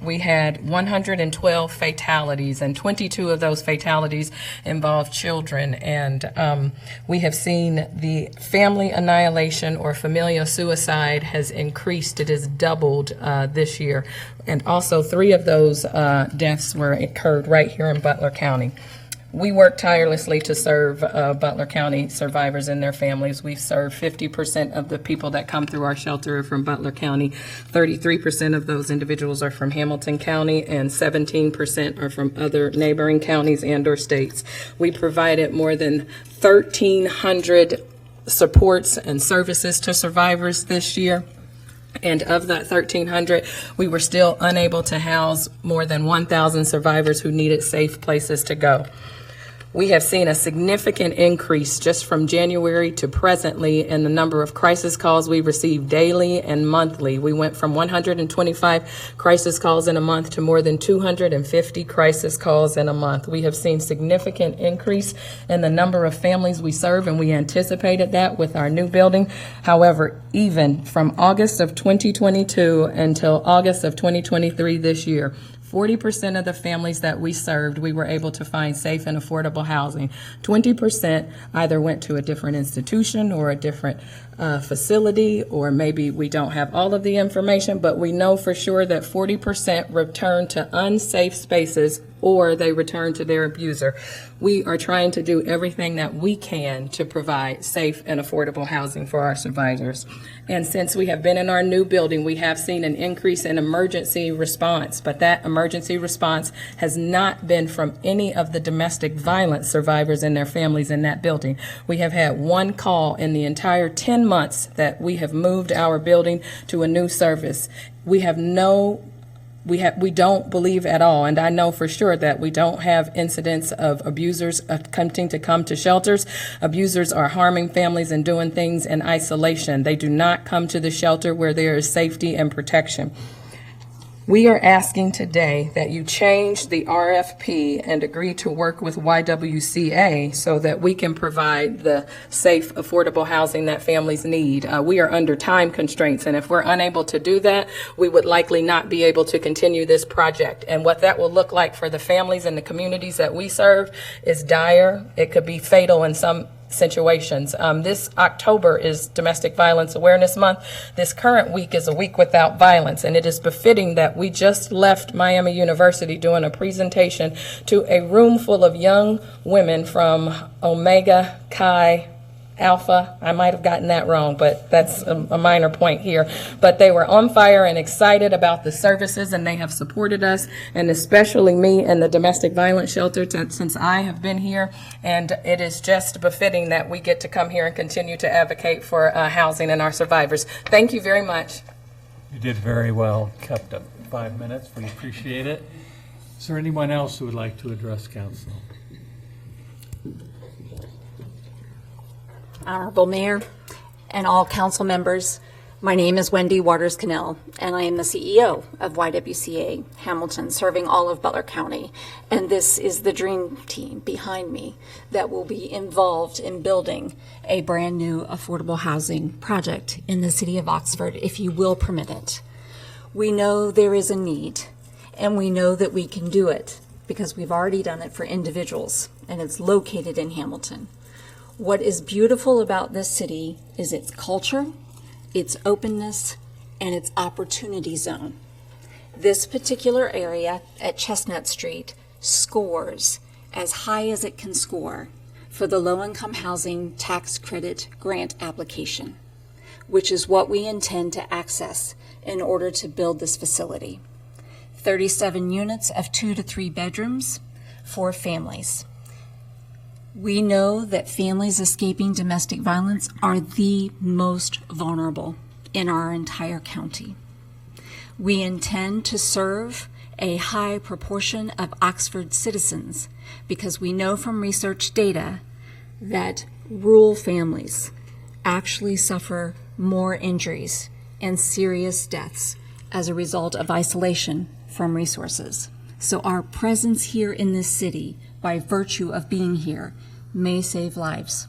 we had 112 fatalities, and 22 of those fatalities involved children. And we have seen the family annihilation or familial suicide has increased. It has doubled this year. And also 3 of those deaths occurred right here in Butler County. We work tirelessly to serve Butler County survivors and their families. We serve 50% of the people that come through our shelter are from Butler County. 33% of those individuals are from Hamilton County, and 17% are from other neighboring counties and or states. We provided more than 1,300 supports and services to survivors this year. And of that 1,300, we were still unable to house more than 1,000 survivors who needed safe places to go. We have seen a significant increase just from January to presently in the number of crisis calls we receive daily and monthly. We went from 125 crisis calls in a month to more than 250 crisis calls in a month. We have seen significant increase in the number of families we serve, and we anticipated that with our new building. However, even from August of 2022 until August of 2023 this year, 40% of the families that we served, we were able to find safe and affordable housing. 20% either went to a different institution or a different facility, or maybe we don't have all of the information, but we know for sure that 40% returned to unsafe spaces or they return to their abuser. We are trying to do everything that we can to provide safe and affordable housing for our survivors. And since we have been in our new building, we have seen an increase in emergency response, but that emergency response has not been from any of the domestic violence survivors and their families in that building. We have had 1 call in the entire 10 months that we have moved our building to a new service. We don't believe at all, and I know for sure that we don't have incidents of abusers attempting to come to shelters. Abusers are harming families and doing things in isolation. They do not come to the shelter where there is safety and protection. We are asking today that you change the RFP and agree to work with YWCA so that we can provide the safe, affordable housing that families need. We are under time constraints, and if we're unable to do that, we would likely not be able to continue this project. And what that will look like for the families and the communities that we serve is dire. It could be fatal in some situations. This October is Domestic Violence Awareness Month. This current week is a week without violence, and it is befitting that we just left Miami University doing a presentation to a room full of young women from Omega Chi Alpha. I might have gotten that wrong, but that's a minor point here. But they were on fire and excited about the services, and they have supported us, and especially me and the domestic violence shelter since I have been here. And it is just befitting that we get to come here and continue to advocate for housing and our survivors. Thank you very much. You did very well. Kept up 5 minutes. We appreciate it. Is there anyone else who would like to address council? Honorable Mayor and all council members, my name is Wendy Waters Cannell, and I am the CEO of YWCA Hamilton, serving all of Butler County. And this is the dream team behind me that will be involved in building a brand new affordable housing project in the city of Oxford, if you will permit it. We know there is a need, and we know that we can do it. because we've already done it for individuals, and it's located in Hamilton. What is beautiful about this city is its culture, its openness, and its opportunity zone. This particular area at Chestnut Street scores as high as it can score for the low-income housing tax credit grant application, which is what we intend to access in order to build this facility. 37 units of 2 to 3 bedrooms for families. We know that families escaping domestic violence are the most vulnerable in our entire county. We intend to serve a high proportion of Oxford citizens because we know from research data that rural families actually suffer more injuries and serious deaths as a result of isolation from resources. So our presence here in this city, by virtue of being here, may save lives.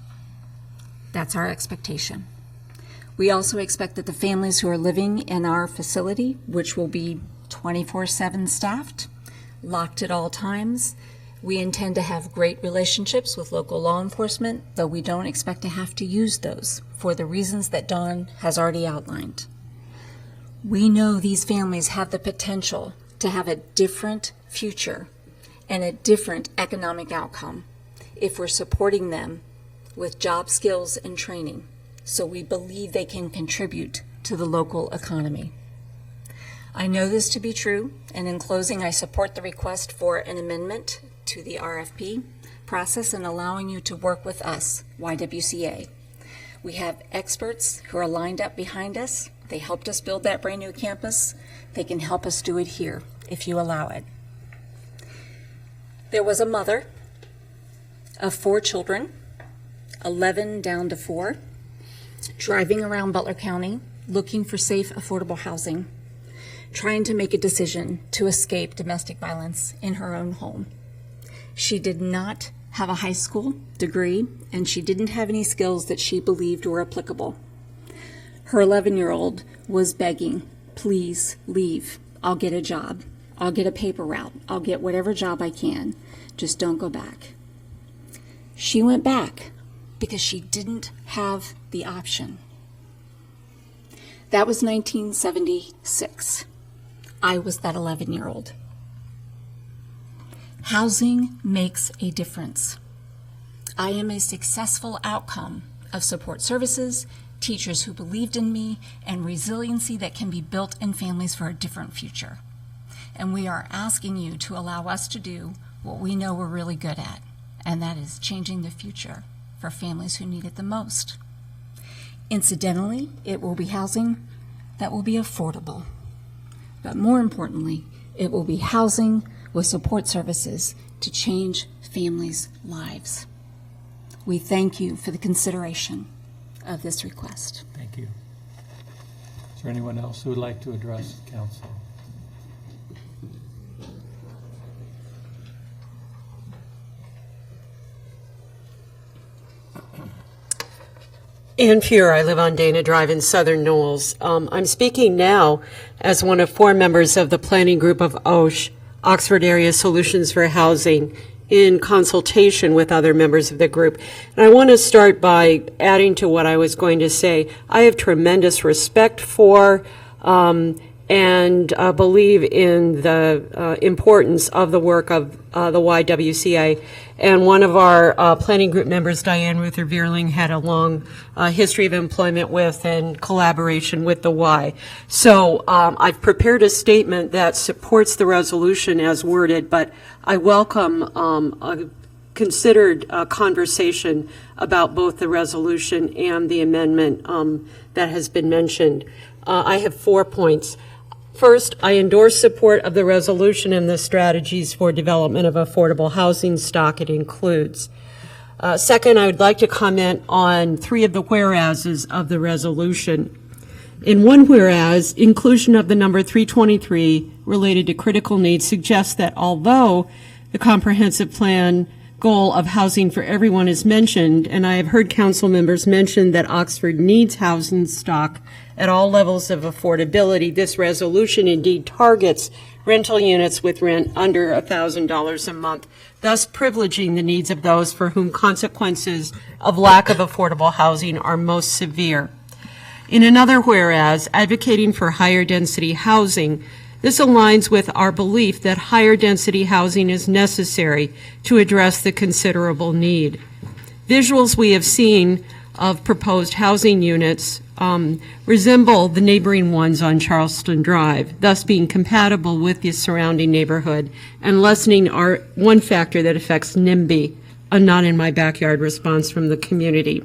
That's our expectation. We also expect that the families who are living in our facility, which will be 24/7 staffed, locked at all times, we intend to have great relationships with local law enforcement, though we don't expect to have to use those for the reasons that Dawn has already outlined. We know these families have the potential to have a different future and a different economic outcome if we're supporting them with job skills and training, so we believe they can contribute to the local economy. I know this to be true, and in closing, I support the request for an amendment to the RFP process and allowing you to work with us, YWCA. We have experts who are lined up behind us. They helped us build that brand new campus. They can help us do it here if you allow it. There was a mother of 4 children, 11 down to 4, driving around Butler County looking for safe, affordable housing, trying to make a decision to escape domestic violence in her own home. She did not have a high school degree, and she didn't have any skills that she believed were applicable. Her 11-year-old was begging, please leave. I'll get a job. I'll get a paper route. I'll get whatever job I can. Just don't go back. She went back because she didn't have the option. That was 1976. I was that 11-year-old. Housing makes a difference. I am a successful outcome of support services, teachers who believed in me, and resiliency that can be built in families for a different future. And we are asking you to allow us to do what we know we're really good at, and that is changing the future for families who need it the most. Incidentally, it will be housing that will be affordable. But more importantly, it will be housing with support services to change families' lives. We thank you for the consideration of this request. Thank you. Is there anyone else who would like to address council? Ann Fuhr, I live on Dana Drive in Southern Knowles. I'm speaking now as one of 4 members of the planning group of OSH, Oxford Area Solutions for Housing, in consultation with other members of the group. And I want to start by adding to what I was going to say. I have tremendous respect for and believe in the importance of the work of the YWCA. And one of our planning group members, Diane Ruther Vierling, had a long history of employment with and collaboration with the Y. So I've prepared a statement that supports the resolution as worded, but I welcome a considered conversation about both the resolution and the amendment that has been mentioned. I have 4 points. First, I endorse support of the resolution and the strategies for development of affordable housing stock it includes. Second, I would like to comment on 3 of the whereases of the resolution. In one whereas, inclusion of the number 323 related to critical needs suggests that although the comprehensive plan goal of housing for everyone is mentioned, and I have heard council members mention that Oxford needs housing stock at all levels of affordability, this resolution indeed targets rental units with rent under $1,000 a month, thus privileging the needs of those for whom consequences of lack of affordable housing are most severe. In another whereas, advocating for higher density housing, this aligns with our belief that higher density housing is necessary to address the considerable need. Visuals we have seen of proposed housing units resemble the neighboring ones on Charleston Drive, thus being compatible with the surrounding neighborhood and lessening our one factor that affects NIMBY, a not in my backyard response from the community.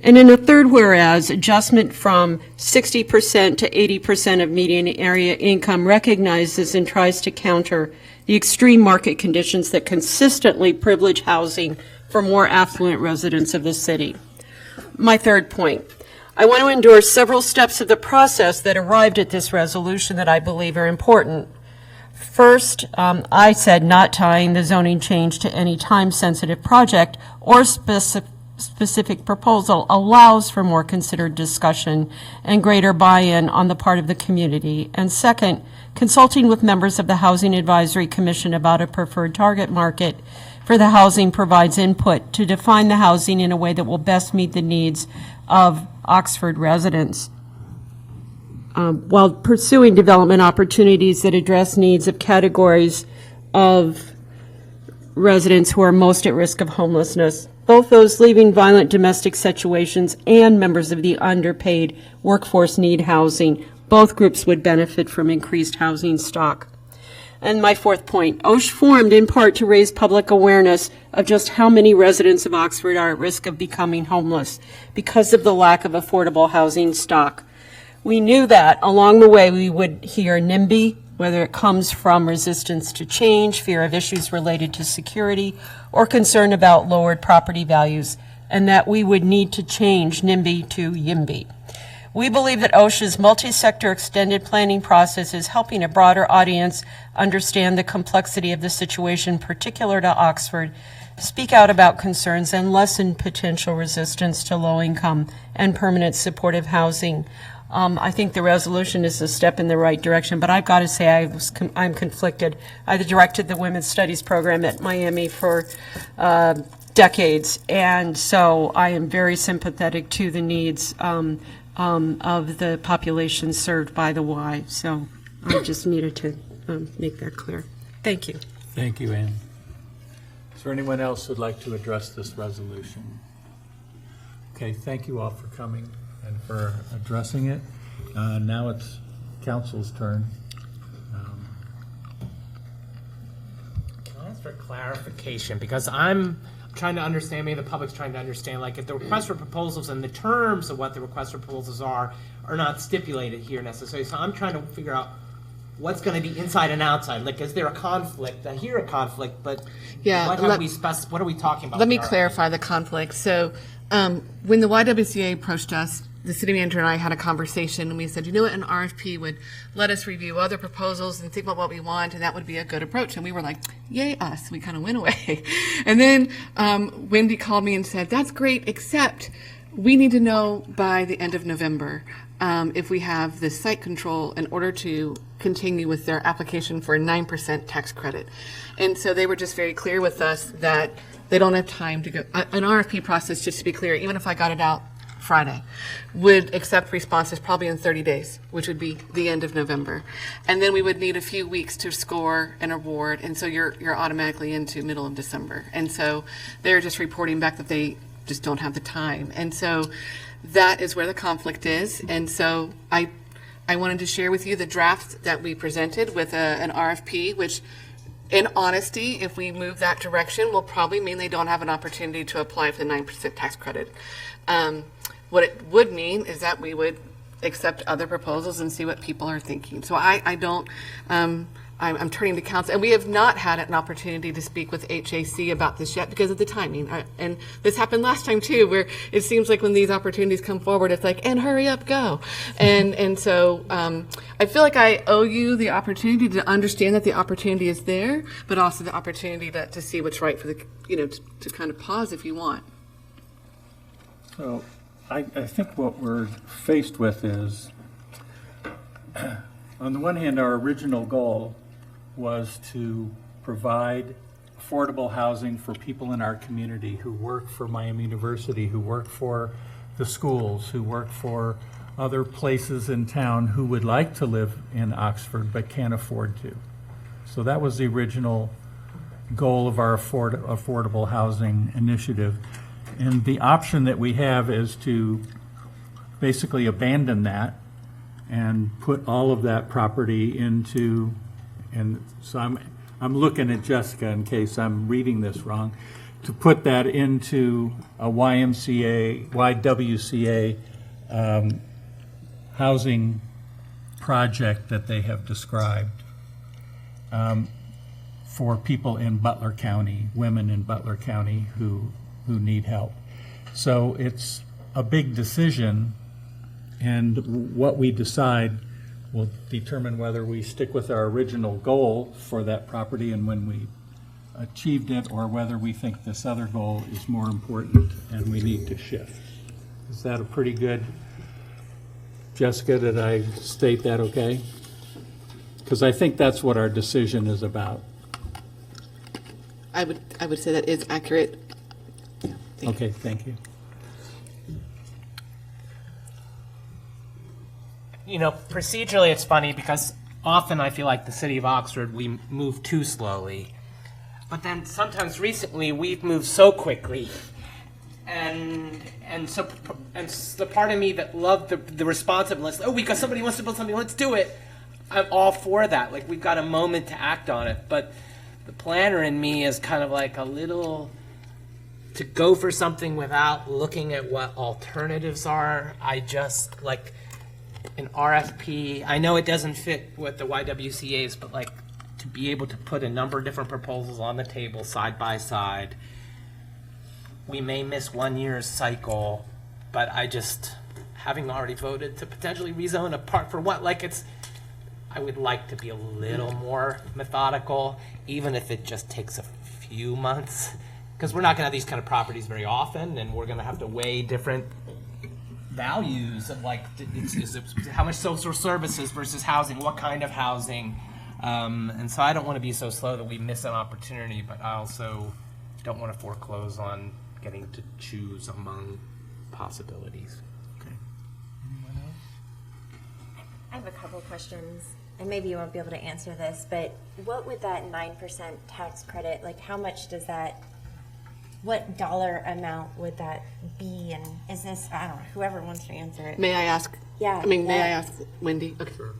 And in a third whereas, adjustment from 60% to 80% of median area income recognizes and tries to counter the extreme market conditions that consistently privilege housing for more affluent residents of the city. My third point, I want to endorse several steps of the process that arrived at this resolution that I believe are important. First, I said not tying the zoning change to any time-sensitive project or specific proposal allows for more considered discussion and greater buy-in on the part of the community. And second, consulting with members of the Housing Advisory Commission about a preferred target market for the housing provides input to define the housing in a way that will best meet the needs of Oxford residents, while pursuing development opportunities that address needs of categories of residents who are most at risk of homelessness, both those leaving violent domestic situations and members of the underpaid workforce need housing. Both groups would benefit from increased housing stock. And my fourth point, OSH formed in part to raise public awareness of just how many residents of Oxford are at risk of becoming homeless because of the lack of affordable housing stock. We knew that along the way we would hear NIMBY, whether it comes from resistance to change, fear of issues related to security, or concern about lowered property values, and that we would need to change NIMBY to YIMBY. We believe that OSHA's multi-sector extended planning process is helping a broader audience understand the complexity of the situation particular to Oxford, speak out about concerns, and lessen potential resistance to low-income and permanent supportive housing. I think the resolution is a step in the right direction, but I've got to say I'm conflicted. I directed the Women's Studies program at Miami for decades, and so I am very sympathetic to the needs of the population served by the Y. So I just needed to make that clear. Thank you. Thank you, Ann. Is there anyone else who'd like to address this resolution? Okay, thank you all for coming and for addressing it. Now it's council's turn. Can I ask for clarification? Because I'm trying to understand, maybe the public's trying to understand, like if the request for proposals and the terms of what the request for proposals are not stipulated here necessarily. So I'm trying to figure out what's going to be inside and outside. Like, is there a conflict? I hear a conflict, but yeah, what are we talking about? Let me clarify the conflict. So when the YWCA approached us, the city manager and I had a conversation, and we said, you know what, an RFP would let us review other proposals and think about what we want, and that would be a good approach. And we were like, yay, us. We kind of went away. And then Wendy called me and said, that's great, except we need to know by the end of November if we have the site control in order to continue with their application for a 9% tax credit. And so they were just very clear with us that they don't have time to go. An RFP process, just to be clear, even if I got it out Friday, would accept responses probably in 30 days, which would be the end of November. And then we would need a few weeks to score an award, and so you're automatically into middle of December. And so they're just reporting back that they just don't have the time. And so that is where the conflict is. And so I wanted to share with you the draft that we presented with an RFP, which in honesty, if we move that direction, will probably mean they don't have an opportunity to apply for the 9% tax credit. What it would mean is that we would accept other proposals and see what people are thinking. So I'm turning to council, and we have not had an opportunity to speak with HAC about this yet because of the timing. And this happened last time too, where it seems like when these opportunities come forward, it's like, and hurry up, go. And so I feel like I owe you the opportunity to understand that the opportunity is there, but also the opportunity to see what's right for the, to kind of pause if you want. So I think what we're faced with is, on the one hand, our original goal was to provide affordable housing for people in our community who work for Miami University, who work for the schools, who work for other places in town who would like to live in Oxford but can't afford to. So that was the original goal of our affordable housing initiative. And the option that we have is to basically abandon that and put all of that property into, and so I'm looking at Jessica in case I'm reading this wrong, to put that into a YWCA housing project that they have described for people in Butler County, women in Butler County who need help. So it's a big decision, and what we decide will determine whether we stick with our original goal for that property and when we achieved it, or whether we think this other goal is more important and we need to shift. Is that a pretty good, Jessica, did I state that okay? Because I think that's what our decision is about. I would say that is accurate. Okay, thank you. You know, procedurally, it's funny because often I feel like the city of Oxford, we move too slowly. But then sometimes recently we've moved so quickly. And so the part of me that loved the responsiveness, oh, because somebody wants to build something, let's do it. I'm all for that. Like, we've got a moment to act on it. But the planner in me is kind of like a little, to go for something without looking at what alternatives are. I just, like, an RFP, I know it doesn't fit with the YWCA's, but like, to be able to put a number of different proposals on the table side by side. We may miss 1 year's cycle, but I just, having already voted to potentially rezone a part for what, like, it's, I would like to be a little more methodical, even if it just takes a few months, because we're not going to have these kind of properties very often, and we're going to have to weigh different values of, like, how much social services versus housing, what kind of housing, and so I don't want to be so slow that we miss an opportunity, but I also don't want to foreclose on getting to choose among possibilities. Okay. Anyone else? I have a couple questions, and maybe you won't be able to answer this, but what would that 9% tax credit, like how much does that, what dollar amount would that be? And is this, I don't know, whoever wants to answer it. May I ask? Yeah. May I ask Wendy? Okay. Sure.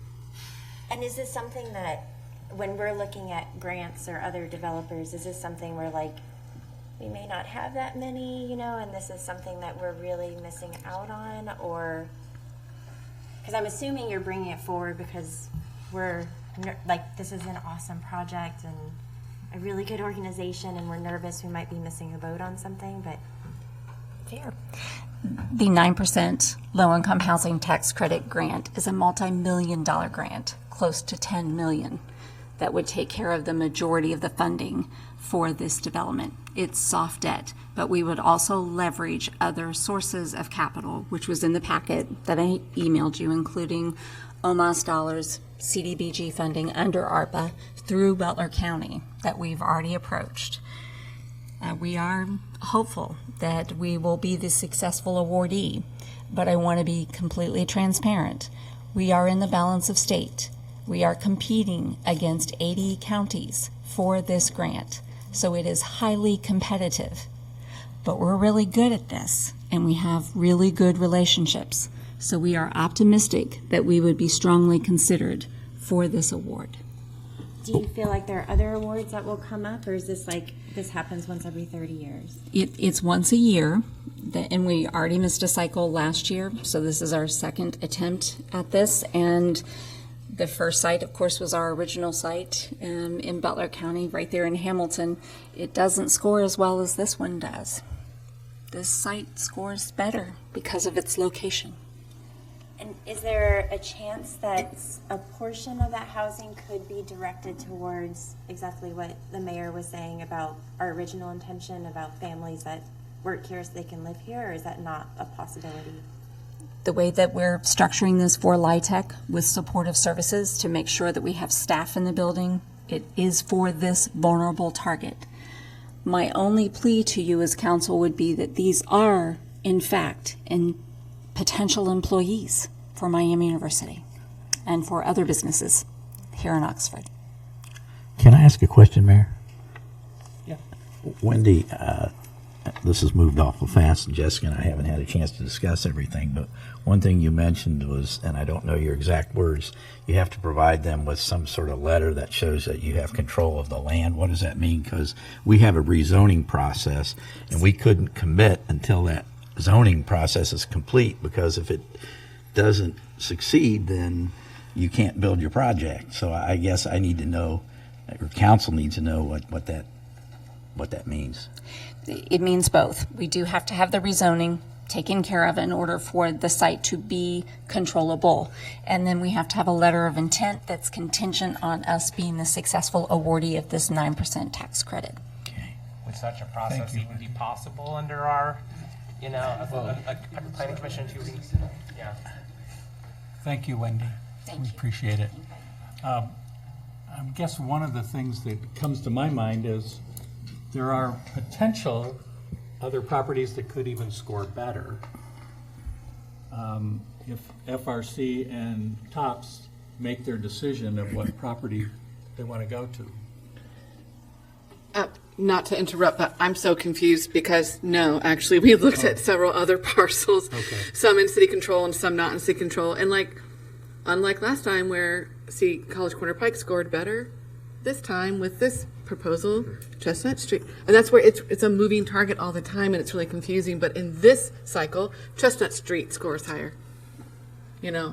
And is this something that, when we're looking at grants or other developers, is this something where, like, we may not have that many, you know, and this is something that we're really missing out on? Or, because I'm assuming you're bringing it forward because we're, like, this is an awesome project and a really good organization, and we're nervous we might be missing a boat on something, but fair. The 9% low-income housing tax credit grant is a multi-million-dollar grant, close to $10 million, that would take care of the majority of the funding for this development. It's soft debt, but we would also leverage other sources of capital, which was in the packet that I emailed you, including OMAS dollars, CDBG funding under ARPA through Butler County that we've already approached. We are hopeful that we will be the successful awardee, but I want to be completely transparent. We are in the balance of state. We are competing against 80 counties for this grant, so it is highly competitive. But we're really good at this, and we have really good relationships, so we are optimistic that we would be strongly considered for this award. Do you feel like there are other awards that will come up, or is this like, this happens once every 30 years? It's once a year, and we already missed a cycle last year, so this is our second attempt at this. And the first site, of course, was our original site in Butler County, right there in Hamilton. It doesn't score as well as this one does. This site scores better because of its location. And is there a chance that a portion of that housing could be directed towards exactly what the mayor was saying about our original intention about families that work here so they can live here, or is that not a possibility? The way that we're structuring this for LIHTC with supportive services to make sure that we have staff in the building It is for this vulnerable target. My only plea to you as council would be that these are, in fact, potential employees for Miami University and for other businesses here in Oxford. Can I ask a question, Mayor? Yeah. Wendy, this has moved awful fast, and Jessica and I haven't had a chance to discuss everything, but one thing you mentioned was, and I don't know your exact words, you have to provide them with some sort of letter that shows that you have control of the land. What does that mean? Because we have a rezoning process, and we couldn't commit until that zoning process is complete, because if it doesn't succeed, then you can't build your project. So I guess I need to know, or council needs to know what that means. It means both. We do have to have the rezoning taken care of in order for the site to be controllable. And then we have to have a letter of intent that's contingent on us being the successful awardee of this 9% tax credit. Would such a process even be possible under our, a planning commission Yeah. Thank you, Wendy. We appreciate it. I guess one of the things that comes to my mind is there are potential other properties that could even score better if FRC and TOPS make their decision of what property they want to go to. Not to interrupt, but I'm so confused because no, actually, we looked at several other parcels, some in city control and some not in city control. And unlike last time where, College Corner Pike scored better, this time with this proposal, Chestnut Street, and that's where it's a moving target all the time, and it's really confusing. But in this cycle, Chestnut Street scores higher.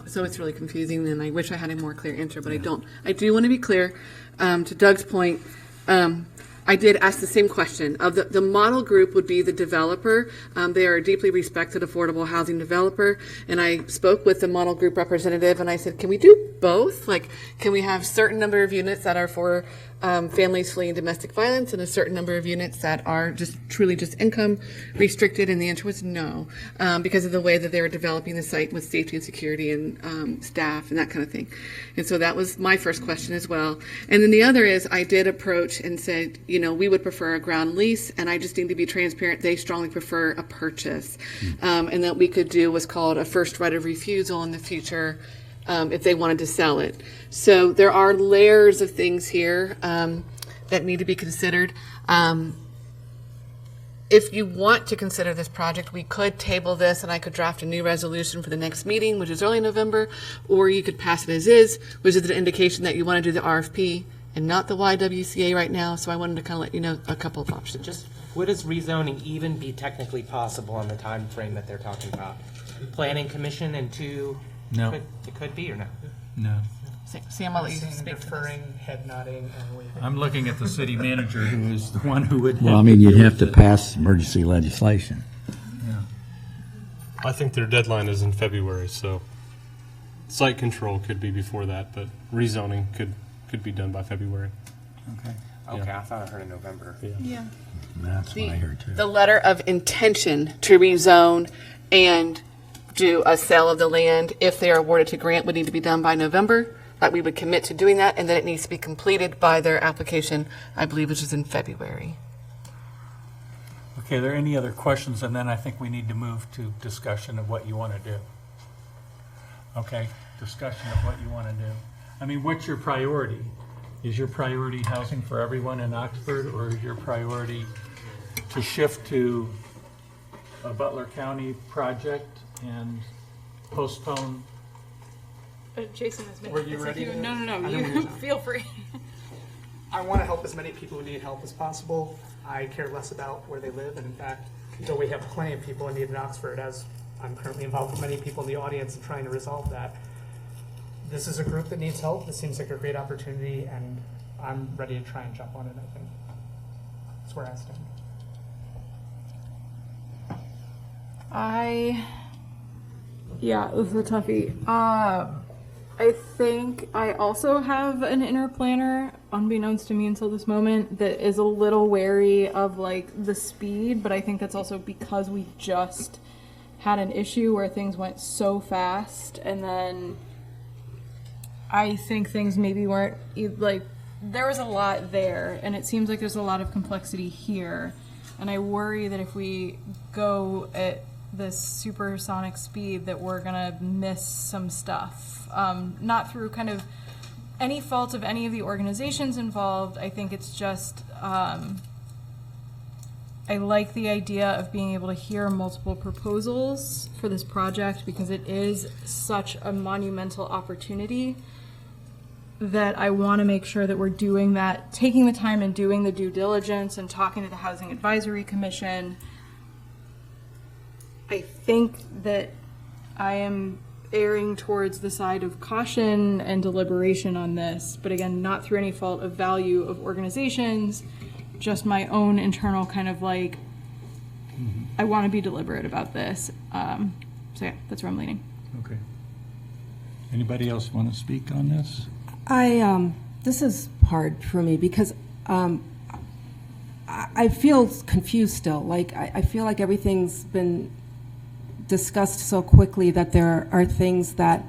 So it's really confusing, and I wish I had a more clear answer, but I don't. I do want to be clear. To Doug's point, I did ask the same question. The model group would be the developer. They are a deeply respected affordable housing developer. And I spoke with the model group representative and I said, can we do both? Can we have certain number of units that are for families fleeing domestic violence and a certain number of units that are just truly just income restricted? And the answer was no, because of the way that they were developing the site with safety and security and staff and that kind of thing. And so that was my first question as well. And then the other is I did approach and said, we would prefer a ground lease, and I just need to be transparent. They strongly prefer a purchase, and that we could do what's called a first right of refusal in the future if they wanted to sell it. So there are layers of things here that need to be considered. If you want to consider this project, we could table this and I could draft a new resolution for the next meeting, which is early November, or you could pass it as is, which is an indication that you want to do the RFP and not the YWCA right now. So I wanted to kind of let you know a couple of options. Just would rezoning even be technically possible on the time frame that they're talking about? Planning commission and two? No. It could be or no? No. Sam, I'll let you speak. Deferring, head nodding, and waving. I'm looking at the city manager, who is the one who would. Well, I mean, you'd have to pass emergency legislation. Yeah. I think their deadline is in February, so site control could be before that, but rezoning could be done by February. Okay. Okay, I thought I heard in November. Yeah. That's what I heard too. The letter of intention to rezone and do a sale of the land, if they are awarded to grant, would need to be done by November. That we would commit to doing that, and then it needs to be completed by their application, I believe, which is in February. Okay, are there any other questions? And then I think we need to move to discussion of what you want to do. Okay, discussion of what you want to do. I mean, what's your priority? Is your priority housing for everyone in Oxford, or is your priority to shift to a Butler County project and postpone? Jason has been. Were you ready? No. You feel free. I want to help as many people who need help as possible. I care less about where they live, and in fact, until we have plenty of people in need in Oxford, as I'm currently involved with many people in the audience and trying to resolve that. This is a group that needs help. This seems like a great opportunity, and I'm ready to try and jump on it, I think. That's where I stand. Yeah, this is a toughie. I think I also have an inner planner, unbeknownst to me until this moment, that is a little wary of the speed, but I think that's also because we just had an issue where things went so fast, and then I think things maybe weren't there was a lot there, and it seems like there's a lot of complexity here. And I worry that if we go at this supersonic speed, that we're gonna miss some stuff. Not through kind of any fault of any of the organizations involved. I think it's just, I like the idea of being able to hear multiple proposals for this project because it is such a monumental opportunity that I want to make sure that we're doing that, taking the time and doing the due diligence and talking to the Housing Advisory Commission. I think that I am erring towards the side of caution and deliberation on this, but again, not through any fault of value of organizations, just my own internal kind of like, I want to be deliberate about this. So yeah, that's where I'm leaning. Okay. Anybody else want to speak on this? This is hard for me because I feel confused still. Like, I feel like everything's been discussed so quickly that there are things that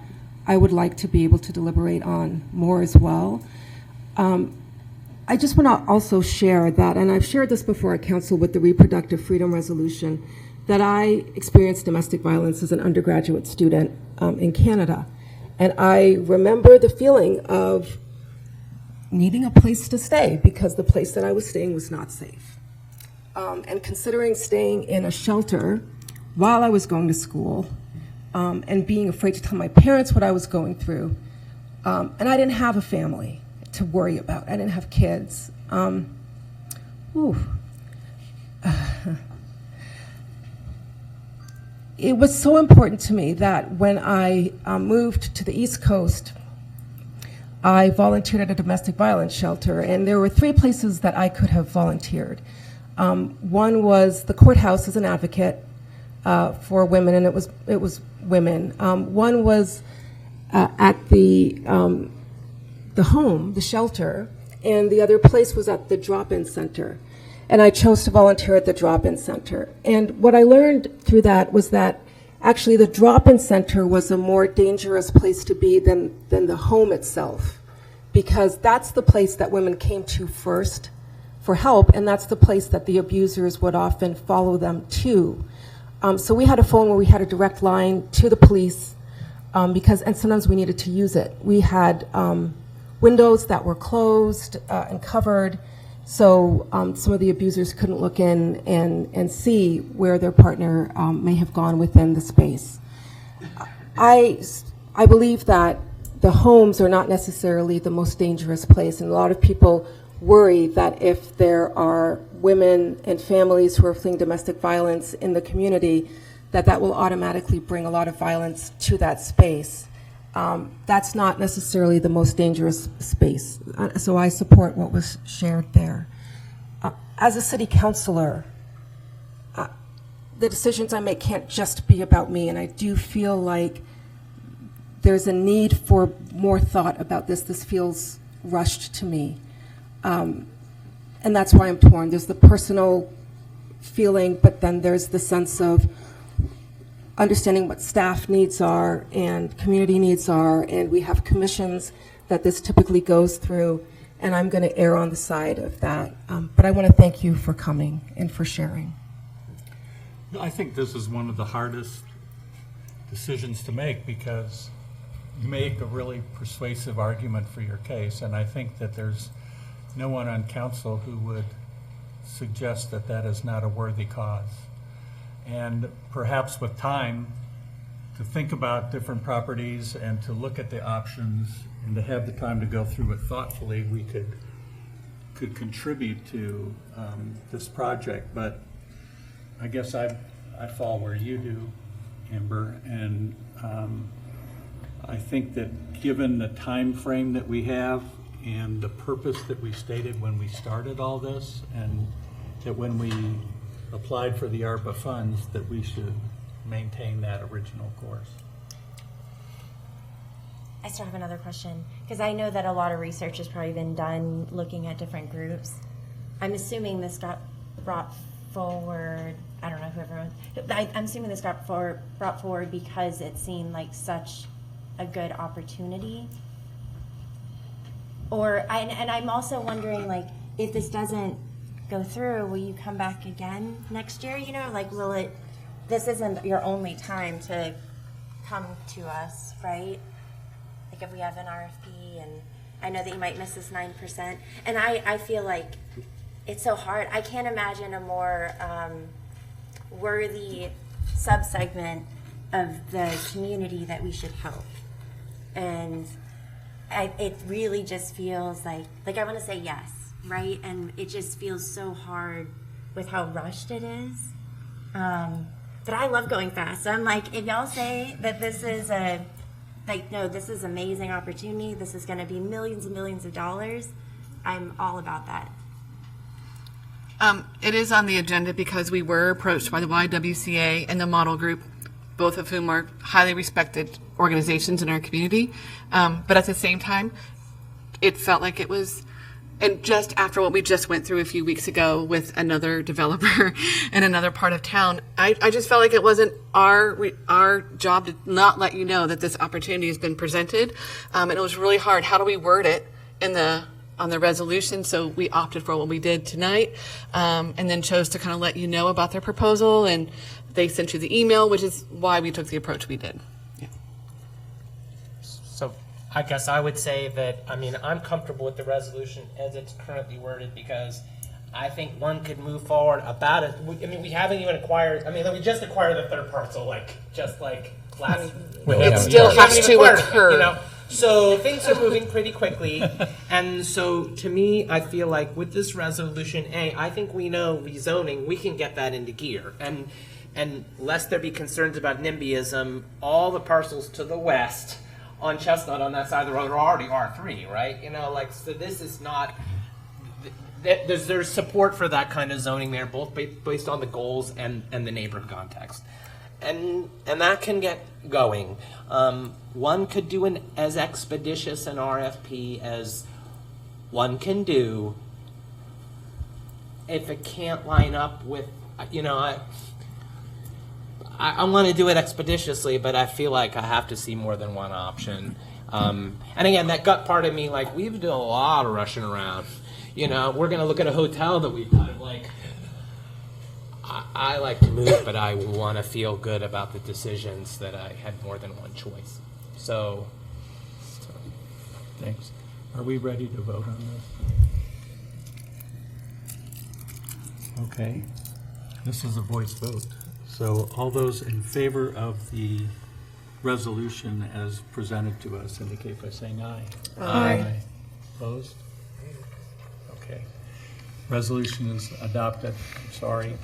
I would like to be able to deliberate on more as well. I just want to also share that, and I've shared this before at council with the Reproductive Freedom Resolution, that I experienced domestic violence as an undergraduate student in Canada. And I remember the feeling of needing a place to stay because the place that I was staying was not safe. And considering staying in a shelter while I was going to school and being afraid to tell my parents what I was going through. And I didn't have a family to worry about. I didn't have kids. It was so important to me that when I moved to the East Coast, I volunteered at a domestic violence shelter, and there were 3 places that I could have volunteered. One was the courthouse as an advocate for women, and it was women. One was at the home, the shelter, and the other place was at the drop-in center. And I chose to volunteer at the drop-in center. And what I learned through that was that actually the drop-in center was a more dangerous place to be than the home itself, because that's the place that women came to first for help, and that's the place that the abusers would often follow them to. So we had a phone where we had a direct line to the police, and sometimes we needed to use it. We had windows that were closed and covered, so some of the abusers couldn't look in and see where their partner may have gone within the space. I believe that the homes are not necessarily the most dangerous place, and a lot of people worry that if there are women and families who are fleeing domestic violence in the community, that will automatically bring a lot of violence to that space. That's not necessarily the most dangerous space. So I support what was shared there. As a city councilor, the decisions I make can't just be about me, and I do feel like there's a need for more thought about this. This feels rushed to me. And that's why I'm torn. There's the personal feeling, but then there's the sense of understanding what staff needs are and community needs are, and we have commissions that this typically goes through, and I'm going to err on the side of that. But I want to thank you for coming and for sharing. I think this is one of the hardest decisions to make because you make a really persuasive argument for your case, and I think that there's no one on council who would suggest that that is not a worthy cause. And perhaps with time, to think about different properties and to look at the options and to have the time to go through it thoughtfully, we could contribute to this project. But I guess I fall where you do, Amber, and I think that given the time frame that we have and the purpose that we stated when we started all this, and that when we applied for the ARPA funds, that we should maintain that original course. I still have another question, because I know that a lot of research has probably been done looking at different groups. I'm assuming this got brought forward, I don't know whoever, I'm assuming this got brought forward because it seemed like such a good opportunity. and I'm also wondering, like, if this doesn't go through, will you come back again next year? You know, like, this isn't your only time to come to us, right? Like, if we have an RFP, and I know that you might miss this 9%, and I feel like it's so hard. I can't imagine a more worthy subsegment of the community that we should help. And it really just feels like I want to say yes, right? And it just feels so hard with how rushed it is. But I love going fast. So I'm like, if y'all say that this is no, this is amazing opportunity, this is going to be millions and millions of dollars, I'm all about that. It is on the agenda because we were approached by the YWCA and the Model Group, both of whom are highly respected organizations in our community. But at the same time, it felt like it was, and just after what we just went through a few weeks ago with another developer in another part of town, I just felt like it wasn't our job to not let you know that this opportunity has been presented. And it was really hard. How do we word it on the resolution? So we opted for what we did tonight, and then chose to kind of let you know about their proposal, and they sent you the email, which is why we took the approach we did. Yeah. So I guess I would say that, I mean, I'm comfortable with the resolution as it's currently worded, because I think one could move forward about it. I mean, we haven't even acquired, we just acquired the third parcel, just like last. It still has to occur. You know? So things are moving pretty quickly. And so to me, I feel like with this resolution, I think we know rezoning, we can get that into gear. And lest there be concerns about NIMBYism, all the parcels to the west on Chestnut on that side of the road are already R3, right? You know, so this is not, there's support for that kind of zoning there, both based on the goals and the neighborhood context. And that can get going. One could do as expeditious an RFP as one can do. If it can't line up with, I want to do it expeditiously, but I feel like I have to see more than one option. And again, that gut part of me, we've done a lot of rushing around. We're going to look at a hotel that we've kind of I like to move, but I want to feel good about the decisions that I had more than one choice. So thanks. Are we ready to vote on this? Okay. This is a voice vote. So all those in favor of the resolution as presented to us indicate by saying aye. Aye. Opposed? Okay. Resolution is adopted. I'm sorry.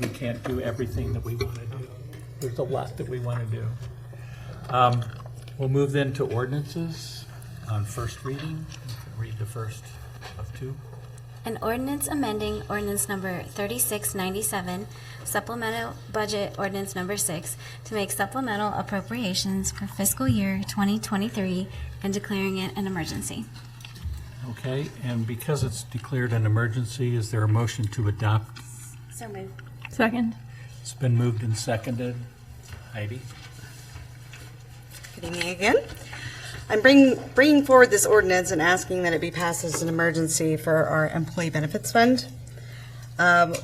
We can't do everything that we want to do. There's a lot that we want to do. We'll move then to ordinances on first reading. You can read the first of two. An ordinance amending ordinance number 3697, supplemental budget ordinance number 6, to make supplemental appropriations for fiscal year 2023 and declaring it an emergency. Okay, and because it's declared an emergency, is there a motion to adopt? So moved. Second. It's been moved and seconded. Heidi? Good evening again. I'm bringing forward this ordinance and asking that it be passed as an emergency for our employee benefits fund. Doug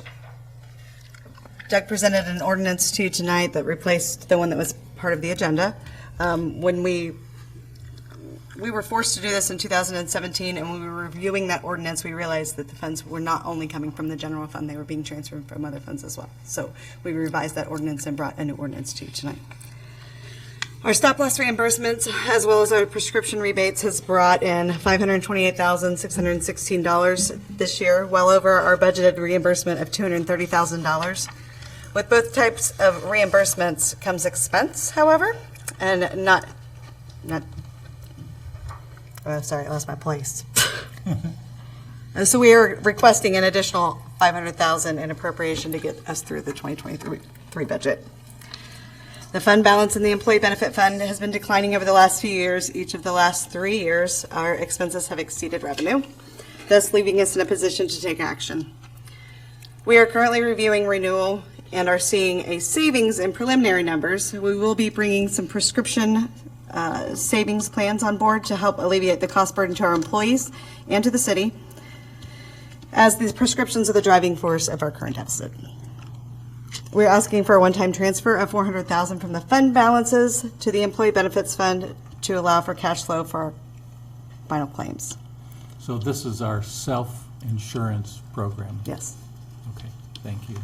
presented an ordinance to you tonight that replaced the one that was part of the agenda. When we were forced to do this in 2017, and when we were reviewing that ordinance, we realized that the funds were not only coming from the general fund, they were being transferred from other funds as well. So we revised that ordinance and brought a new ordinance to you tonight. Our stop loss reimbursements, as well as our prescription rebates, has brought in $528,616 this year, well over our budgeted reimbursement of $230,000. With both types of reimbursements comes expense, however, and not oh, sorry, I lost my place. So we are requesting an additional $500,000 in appropriation to get us through the 2023 budget. The fund balance in the employee benefit fund has been declining over the last few years. Each of the last 3 years, our expenses have exceeded revenue, thus leaving us in a position to take action. We are currently reviewing renewal and are seeing a savings in preliminary numbers. We will be bringing some prescription savings plans on board to help alleviate the cost burden to our employees and to the city, as the prescriptions are the driving force of our current deficit. We're asking for a one-time transfer of $400,000 from the fund balances to the Employee Benefits Fund to allow for cash flow for our final claims. So this is our self-insurance program? Yes. Okay, thank you.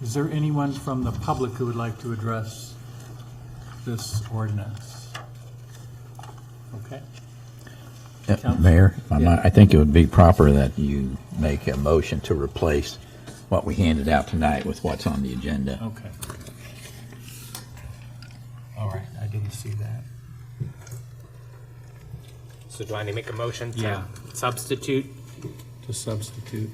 Is there anyone from the public who would like to address this ordinance? Okay. Mayor, if I might, I think it would be proper that you make a motion to replace what we handed out tonight with what's on the agenda. Okay. All right, I didn't see that. So do I need to make a motion to Yeah. substitute? To substitute.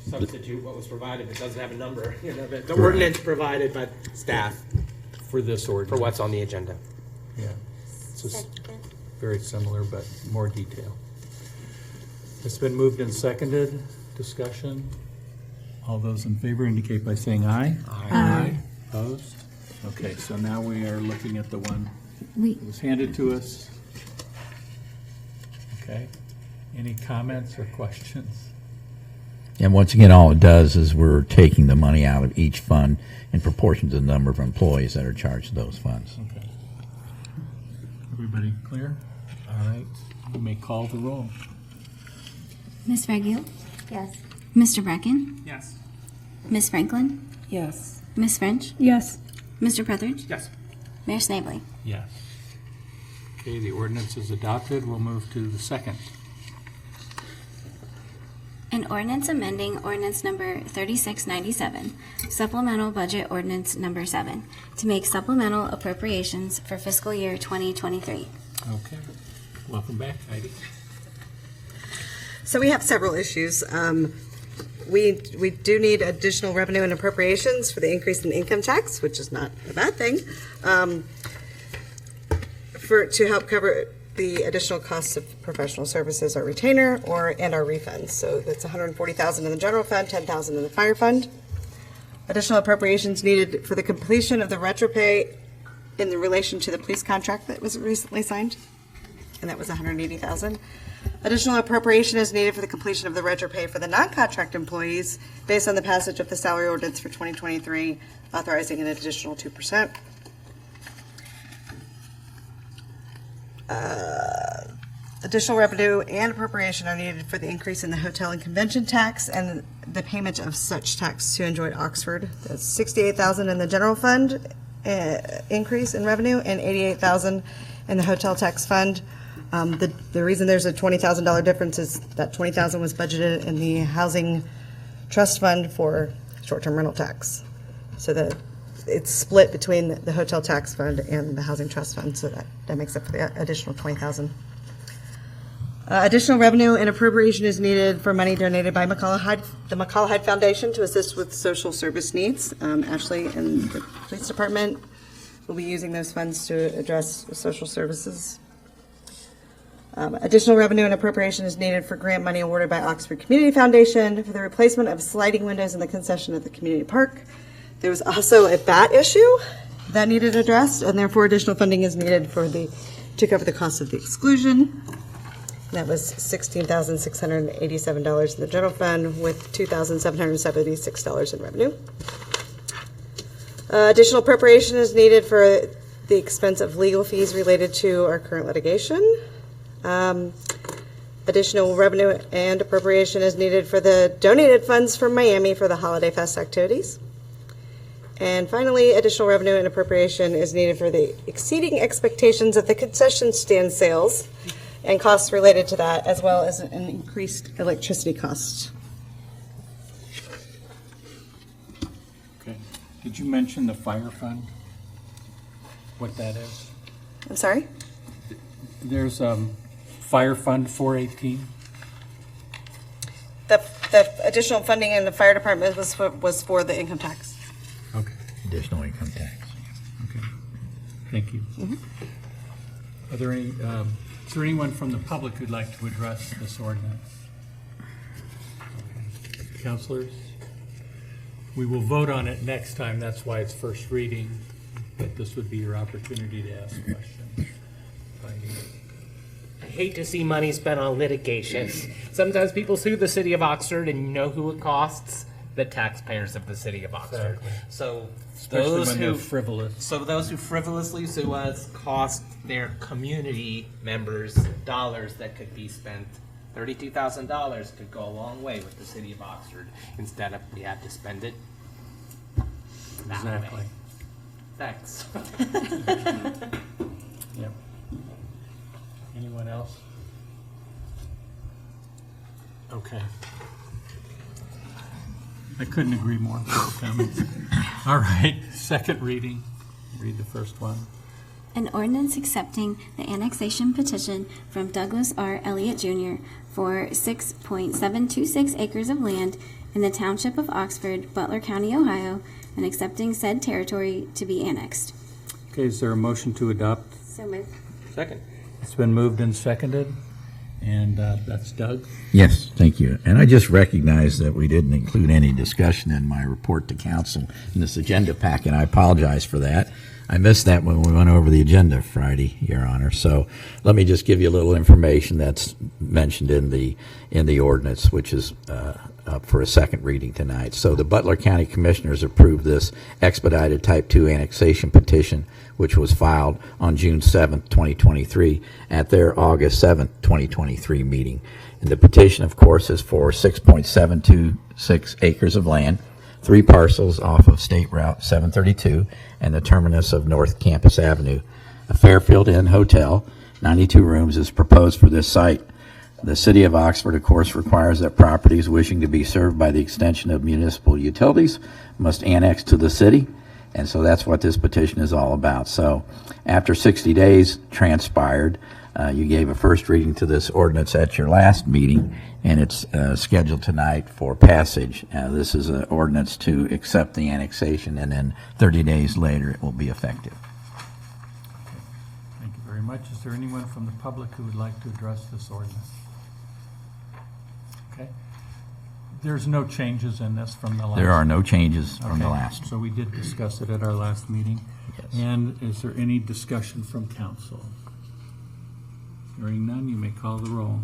Substitute what was provided. It doesn't have a number. You know, the ordinance provided by staff For this ordinance. for what's on the agenda. Yeah. It's just very similar, but more detail. It's been moved and seconded. Discussion. All those in favor indicate by saying aye. Aye. Opposed? Okay, so now we are looking at the one that was handed to us. Okay. Any comments or questions? And once again, all it does is we're taking the money out of each fund in proportion to the number of employees that are charged to those funds. Okay. Everybody clear? All right. You may call the roll. Ms. Reggio? Yes. Mr. Brecken? Yes. Ms. Franklin? Yes. Ms. French? Yes. Mr. Prethridge? Yes. Mayor Snavely? Yes. Okay, the ordinance is adopted. We'll move to the second. An ordinance amending ordinance number 3697, supplemental budget ordinance number 7, to make supplemental appropriations for fiscal year 2023. Okay. Welcome back, Heidi. So we have several issues. We do need additional revenue and appropriations for the increase in income tax, which is not a bad thing, to help cover the additional costs of professional services, our retainer, and our refunds. So that's $140,000 in the general fund, $10,000 in the fire fund. Additional appropriations needed for the completion of the retropay in relation to the police contract that was recently signed, and that was $180,000. Additional appropriation is needed for the completion of the retropay for the non-contract employees based on the passage of the salary ordinance for 2023, authorizing an additional 2%. Additional revenue and appropriation are needed for the increase in the hotel and convention tax and the payment of such tax to Enjoy Oxford. That's $68,000 in the general fund increase in revenue and $88,000 in the hotel tax fund. The reason there's a $20,000 difference is that $20,000 was budgeted in the housing trust fund for short-term rental tax. So that it's split between the hotel tax fund and the housing trust fund, so that makes up for the additional $20,000. Additional revenue and appropriation is needed for money donated by the McCall Hyde Foundation to assist with social service needs. Ashley and the police department will be using those funds to address social services. Additional revenue and appropriation is needed for grant money awarded by Oxford Community Foundation for the replacement of sliding windows in the concession at the community park. There was also a bat issue that needed addressed, and therefore additional funding is needed to cover the cost of the exclusion. That was $16,687 in the general fund with $2,776 in revenue. Additional appropriation is needed for the expense of legal fees related to our current litigation. Additional revenue and appropriation is needed for the donated funds from Miami for the Holiday Fest activities. And finally, additional revenue and appropriation is needed for the exceeding expectations of the concession stand sales and costs related to that, as well as an increased electricity cost. Okay. Did you mention the fire fund? What that is? I'm sorry? There's Fire Fund 418. The additional funding in the fire department was for the income tax. Okay. Additional income tax. Okay. Thank you. Are there any? Is there anyone from the public who'd like to address this ordinance? Okay. Councilors? We will vote on it next time. That's why it's first reading, but this would be your opportunity to ask questions. I hate to see money spent on litigation. Sometimes people sue the city of Oxford, and you know who it costs? The taxpayers of the city of Oxford. Exactly. So Especially those when who they're frivolous. So those who frivolously sue us cost their community members dollars that could be spent. $32,000 could go a long way with the city of Oxford instead of we had to spend it that Exactly. way. Thanks. Yep. Anyone else? Okay. I couldn't agree more with your comments. All right, second reading. Read the first one. An ordinance accepting the annexation petition from Douglas R. Elliott Jr. for 6.726 acres of land in the Township of Oxford, Butler County, Ohio, and accepting said territory to be annexed. Okay, is there a motion to adopt? So moved. Second. It's been moved and seconded, and that's Doug. Yes, thank you. And I just recognize that we didn't include any discussion in my report to council in this agenda packet. I apologize for that. I missed that when we went over the agenda Friday, Your Honor. So let me just give you a little information that's mentioned in the ordinance, which is up for a second reading tonight. So the Butler County Commissioners approved this expedited Type 2 annexation petition, which was filed on June 7th, 2023, at their August 7th, 2023 meeting. And the petition, of course, is for 6.726 acres of land, 3 parcels off of State Route 732 and the terminus of North Campus Avenue. A Fairfield Inn Hotel, 92 rooms, is proposed for this site. The City of Oxford, of course, requires that properties wishing to be served by the extension of municipal utilities must annex to the city, and so that's what this petition is all about. So after 60 days transpired, you gave a first reading to this ordinance at your last meeting, and it's scheduled tonight for passage. This is an ordinance to accept the annexation, and then 30 days later it will be effective. Thank you very much. Is there anyone from the public who would like to address this ordinance? Okay. There's no changes in this from the last? There are no changes from the Okay, last. So we did discuss it at our last meeting. Yes. And is there any discussion from council? Hearing none, you may call the roll.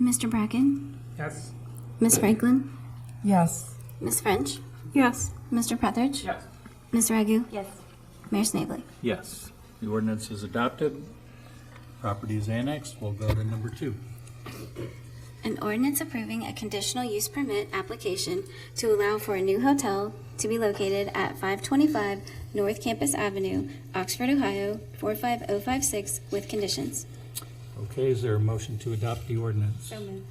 Mr. Bracken? Yes. Ms. Franklin? Yes. Ms. French? Yes. Mr. Prethridge? Yes. Ms. Ragu? Yes. Mayor Snavely? Yes. The ordinance is adopted. Property is annexed. We'll go to number 2. An ordinance approving a conditional use permit application to allow for a new hotel to be located at 525 North Campus Avenue, Oxford, Ohio, 45056, with conditions. Okay, is there a motion to adopt the ordinance? So moved.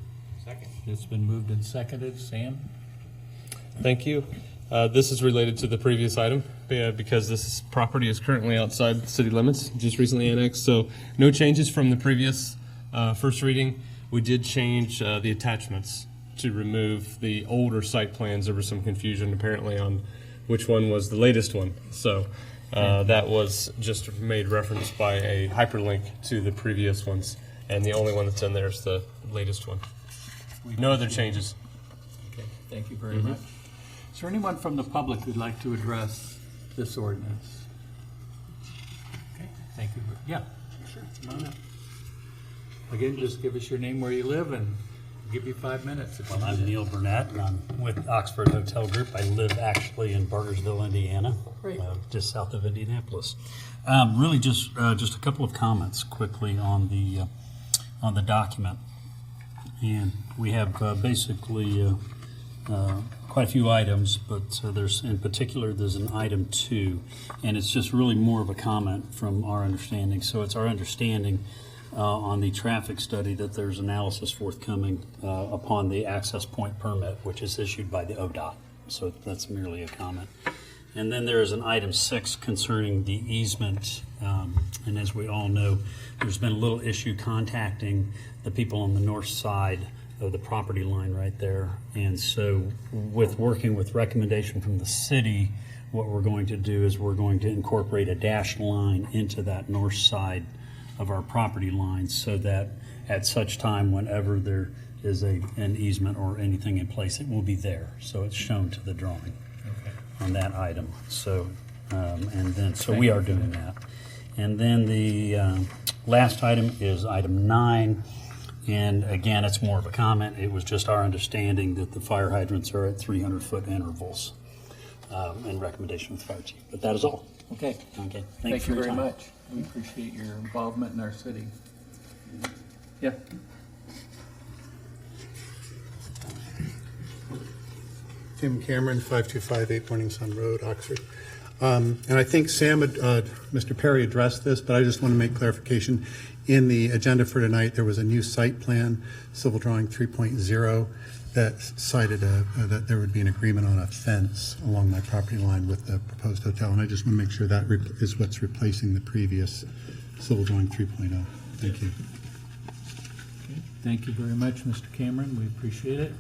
Second. It's been moved and seconded. Sam? Thank you. This is related to the previous item because this property is currently outside the city limits, just recently annexed. So no changes from the previous first reading. We did change the attachments to remove the older site plans. There was some confusion apparently on which one was the latest one. So that was just made reference by a hyperlink to the previous ones. And the only one that's in there is the latest one. No other changes. Okay, thank you very much. Is there anyone from the public who'd like to address this ordinance? Okay, thank you. Yeah, sure, come on up. Again, just give us your name, where you live, and we'll give you 5 minutes. Well, I'm Neil Burnett, and I'm with Oxford Hotel Group. I live actually in Burgersville, Indiana, just south of Indianapolis. Really, just a couple of comments quickly on the document, and we have basically quite a few items, but there's in particular there's an item 2, and it's just really more of a comment from our understanding. So it's our understanding on the traffic study that there's analysis forthcoming upon the access point permit, which is issued by the ODOT. So that's merely a comment. And then there is an item 6 concerning the easement. And as we all know, there's been a little issue contacting the people on the north side of the property line right there. And so with working with recommendation from the city, what we're going to do is we're going to incorporate a dashed line into that north side of our property line so that at such time whenever there is an easement or anything in place, it will be there. So it's shown to the drawing on that item. So and then so we are doing that. And then the Last item is item 9. And again, it's more of a comment. It was just our understanding that the fire hydrants are at 300-foot intervals and recommendation with the fire chief. But that is all. Okay. Okay. Thank for you your very time. much. We appreciate your involvement in our city. Yeah. Tim Cameron, 5258 Morning Sun Road, Oxford. And I think Sam, Mr. Perry addressed this, but I just want to make clarification. In the agenda for tonight, there was a new site plan, civil drawing 3.0, that cited that there would be an agreement on a fence along my property line with the proposed hotel. And I just want to make sure that is what's replacing the previous civil drawing 3.0. Thank you. Okay. Thank you very much, Mr. Cameron. We appreciate it.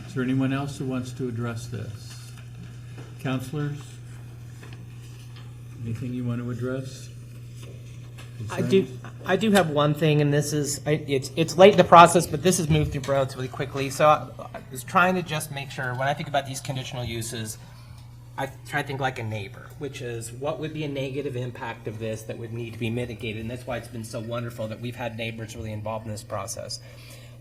Is there anyone else who wants to address this? Counselors? Anything you want to address? I do have one thing, and this is, it's late in the process, but this has moved through relatively quickly. So I was trying to just make sure, when I think about these conditional uses, I try to think like a neighbor, which is what would be a negative impact of this that would need to be mitigated. And that's why it's been so wonderful that we've had neighbors really involved in this process.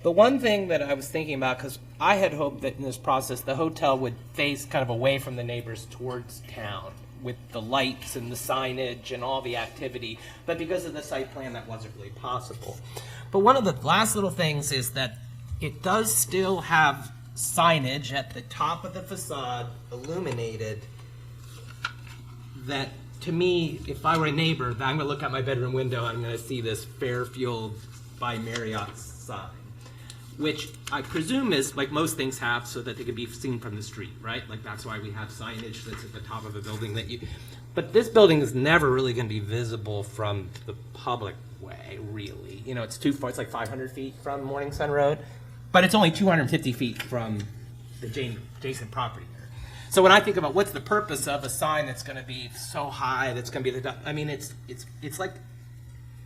The one thing that I was thinking about, because I had hoped that in this process, the hotel would face kind of away from the neighbors towards town, with the lights and the signage and all the activity, but because of the site plan, that wasn't really possible. But one of the last little things is that it does still have signage at the top of the facade, illuminated, that to me, if I were a neighbor, I'm going to look out my bedroom window, I'm going to see this Fairfield by Marriott sign, which I presume is, like most things have, so that they can be seen from the street, right? Like that's why we have signage that's at the top of a building that you, but this building is never really gonna be visible from the public way, really. You know, it's too far, it's like 500 feet from Morning Sun Road, but it's only 250 feet from the adjacent property there. So when I think about what's the purpose of a sign that's gonna be so high, that's gonna be the, I mean, it's like,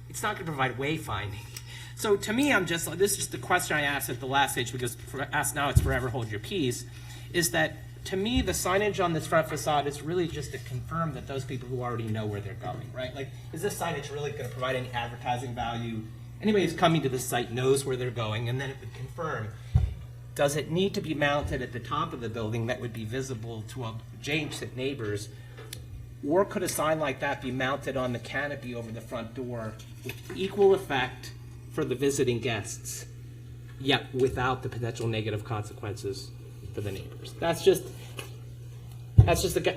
it's not gonna provide wayfinding. So to me, I'm just, this is just the question I asked at the last stage, because ask now, it's forever hold your peace, is that to me, the signage on this front facade is really just to confirm that those people who already know where they're going, right? Like, is this signage really going to provide any advertising value? Anybody who's coming to this site knows where they're going, and then it would confirm. Does it need to be mounted at the top of the building that would be visible to adjacent neighbors? Or could a sign like that be mounted on the canopy over the front door with equal effect for the visiting guests, yet without the potential negative consequences for the neighbors? That's just I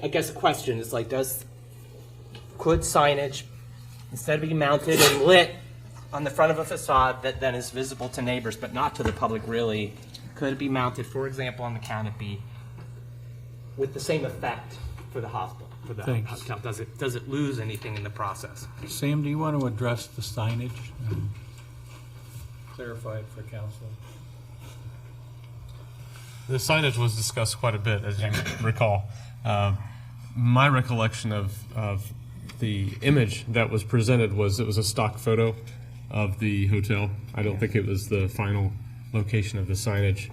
guess a question. It's like, could signage, instead of being mounted and lit on the front of a facade that then is visible to neighbors but not to the public really, could it be mounted, for example, on the canopy with the same effect for the hospital, for the hotel? Does it lose anything in the process? Sam, do you want to address the signage? Clarify it for council. The signage was discussed quite a bit, as you recall. My recollection of the image that was presented was it was a stock photo of the hotel. I don't think it was the final location of the signage.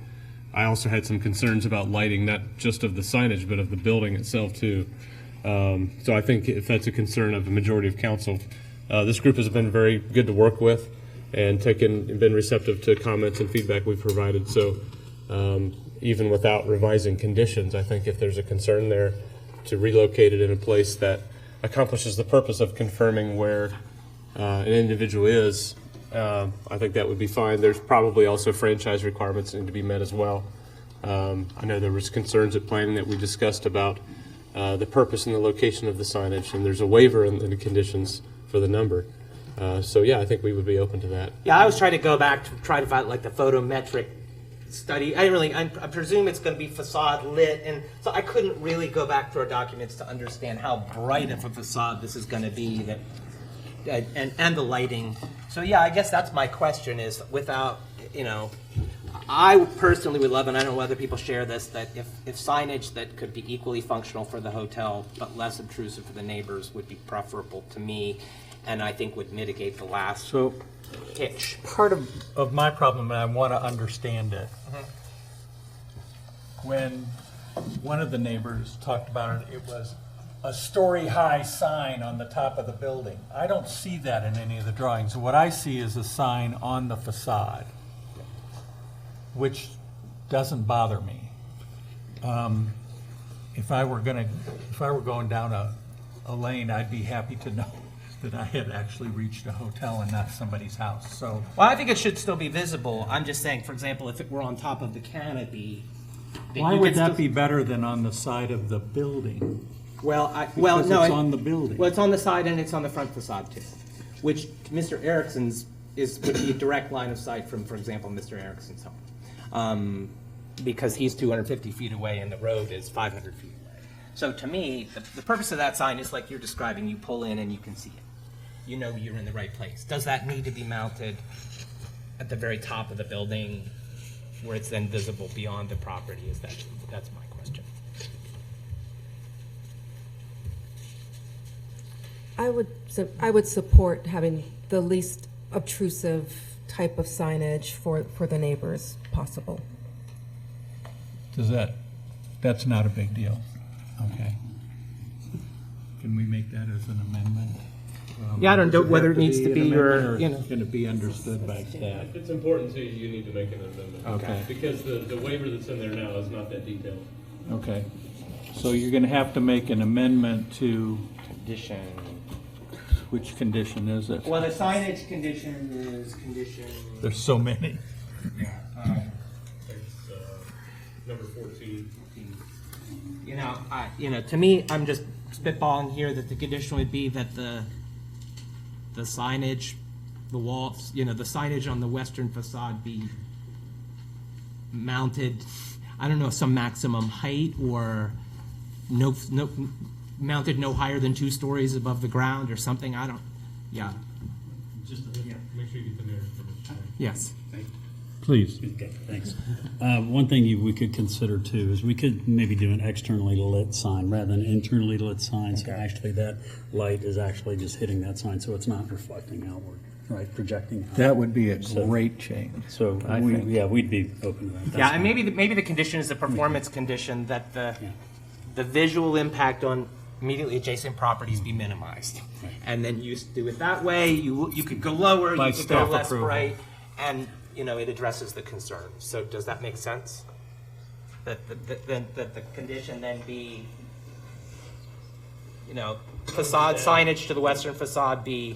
I also had some concerns about lighting, not just of the signage, but of the building itself too. So I think if that's a concern of the majority of council, this group has been very good to work with and been receptive to comments and feedback we've provided. So even without revising conditions, I think if there's a concern there, to relocate it in a place that accomplishes the purpose of confirming where an individual is, I think that would be fine. There's probably also franchise requirements that need to be met as well. I know there was concerns at planning that we discussed about the purpose and the location of the signage, and there's a waiver in the conditions for the number. So yeah, I think we would be open to that. Yeah, I was trying to go back to try to find like the photometric study. I presume it's going to be facade lit, and so I couldn't really go back through our documents to understand how bright of a facade this is going to be, and the lighting. So yeah, I guess that's my question is, without, I personally would love, and I don't know whether people share this, that if signage that could be equally functional for the hotel but less obtrusive for the neighbors would be preferable to me, and I think would mitigate the last hitch. Part of my problem, and I want to understand it, when one of the neighbors talked about it, it was a story-high sign on the top of the building. I don't see that in any of the drawings. What I see is a sign on the facade, which doesn't bother me. If I were going down a lane, I'd be happy to know that I had actually reached a hotel and not somebody's house, so. Well, I think it should still be visible. I'm just saying, for example, if it were on top of the canopy. Why would that be better than on the side of the building? Well, Because no. it's on the building. Well, it's on the side and it's on the front facade too, which Mr. Erickson's would be a direct line of sight from, for example, Mr. Erickson's home. Because he's 250 feet away and the road is 500 feet away. So to me, the purpose of that sign is like you're describing, you pull in and you can see it. You know you're in the right place. Does that need to be mounted at the very top of the building where it's then visible beyond the property? That's my question. I would support having the least obtrusive type of signage for the neighbors possible. That's not a big deal. Okay. Can we make that as an amendment? Yeah, I don't know whether it needs to be your, it's going to be understood by staff. If it's important to you, you need to make an amendment. Okay. Because the waiver that's in there now is not that detailed. Okay. So you're going to have to make an amendment to, Condition. which condition is it? Well, the signage condition is condition. There's so many. It's number 14. To me, I'm just spitballing here that the condition would be that the signage, the walls, the signage on the western facade be mounted, I don't know, some maximum height or no mounted no higher than 2 stories above the ground or something. Yeah. Just make sure you get the narrative. Yes. Please. Okay, thanks. One thing we could consider too is we could maybe do an externally lit sign rather than an internally lit sign. So actually that light is actually just hitting that sign, so it's not reflecting outward, right, projecting. That would be a great change. So we'd be open to that. That's Yeah, and fine. maybe the condition is a performance condition that the visual impact on immediately adjacent properties be minimized. And then you do it that way, you could go lower, By you could go staff less approval. bright, and, it addresses the concern. So does that make sense? That the condition then be, facade signage to the western facade be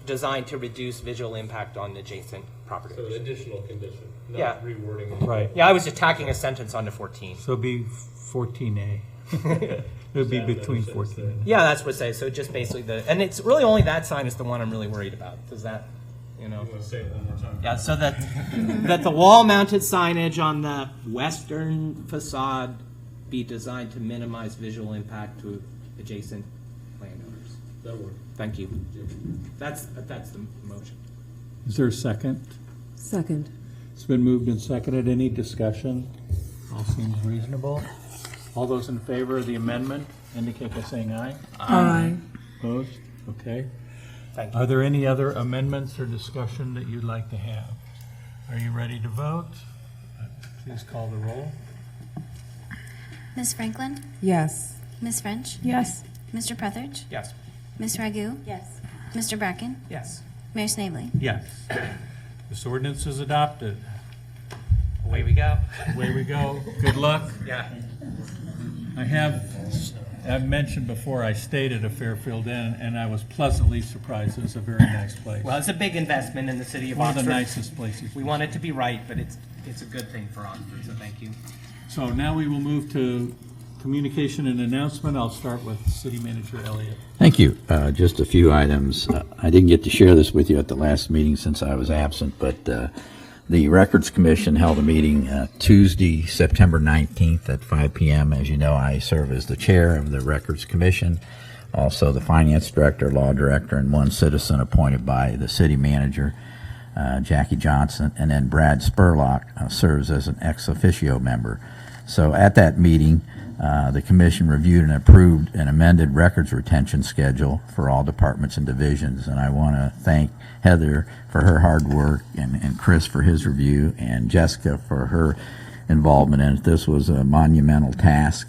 designed to reduce visual impact on adjacent properties. So an additional condition, not Yeah. rewording. Right. Yeah, I was just tacking a sentence onto 14. So it'd be 14A. It would be between 14 and. Yeah, that's what it says. So just basically and it's really only that sign is the one I'm really worried about. Does that, You want to say it one more time? Yeah, so that the wall-mounted signage on the western facade be designed to minimize visual impact to adjacent landowners. That'll work. Thank you. That's the motion. Is there a second? Second. It's been moved and seconded. Any discussion? All seems reasonable. All those in favor of the amendment indicate by saying aye. Aye. Opposed? Okay. Thank you. Are there any other amendments or discussion that you'd like to have? Are you ready to vote? Please call the roll. Ms. Franklin? Yes. Ms. French? Yes. Mr. Prethridge? Yes. Ms. Ragu? Yes. Mr. Bracken? Yes. Mayor Snavely? Yes. This ordinance is adopted. Away we go. Away we go. Good luck. Yeah. I've mentioned before, I stayed at a Fairfield Inn, and I was pleasantly surprised. It was a very nice place. Well, it's a big investment in the city of One Oxford. of the nicest places. We want it to be right, but it's a good thing for Oxford, so thank you. So now we will move to communication and announcement. I'll start with City Manager Elliott. Thank you. Just a few items. I didn't get to share this with you at the last meeting since I was absent, but the Records Commission held a meeting Tuesday, September 19th at 5 p.m. As you know, I serve as the chair of the Records Commission, also the finance director, law director, and one citizen appointed by the city manager, Jackie Johnson, and then Brad Spurlock serves as an ex officio member. So at that meeting, the commission reviewed and approved an amended records retention schedule for all departments and divisions, and I want to thank Heather for her hard work and Chris for his review and Jessica for her involvement in it. This was a monumental task,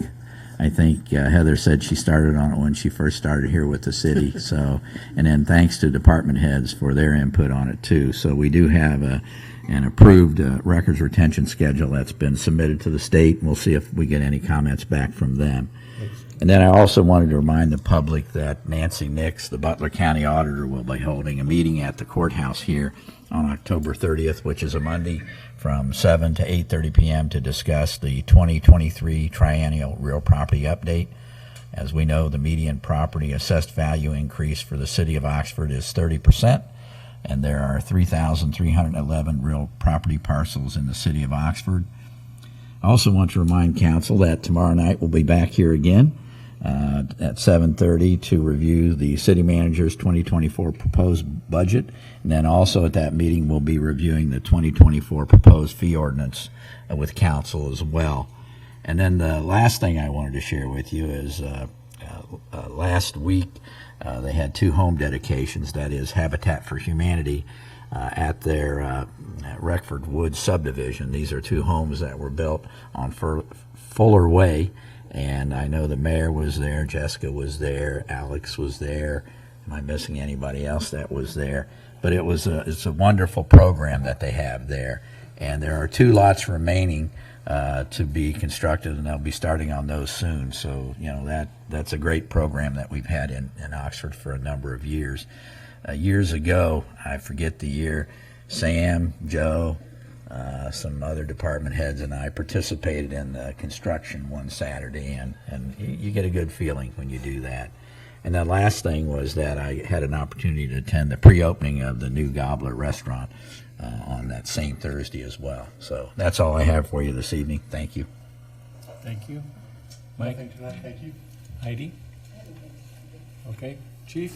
I think Heather said she started on it when she first started here with the city. So, and then thanks to department heads for their input on it too. So we do have an approved records retention schedule that's been submitted to the state, and we'll see if we get any comments back from them. And then I also wanted to remind the public that Nancy Nix, the Butler County Auditor, will be holding a meeting at the courthouse here on October 30th, which is a Monday, from 7 to 8:30 p.m. to discuss the 2023 triennial real property update. As we know, the median property assessed value increase for the city of Oxford is 30%, and there are 3,311 real property parcels in the city of Oxford. I also want to remind council that tomorrow night we'll be back here again at 7:30 to review the city manager's 2024 proposed budget. And then also at that meeting, we'll be reviewing the 2024 proposed fee ordinance with council as well. And then the last thing I wanted to share with you is last week they had 2 home dedications, that is Habitat for Humanity, at their Reckford Woods subdivision. These are 2 homes that were built on Fuller Way. And I know the mayor was there, Jessica was there, Alex was there. Am I missing anybody else that was there? But it's a wonderful program that they have there. And there are 2 lots remaining to be constructed, and they'll be starting on those soon. So, you know, that's a great program that we've had in Oxford for a number of years. Years ago, I forget the year, Sam, Joe, some other department heads and I participated in the construction one Saturday, and you get a good feeling when you do that. And the last thing was that I had an opportunity to attend the pre-opening of the new Gobbler restaurant on that same Thursday as well. So that's all I have for you this evening. Thank you. Thank you. Mike? Thank you. Heidi? Okay. Chief?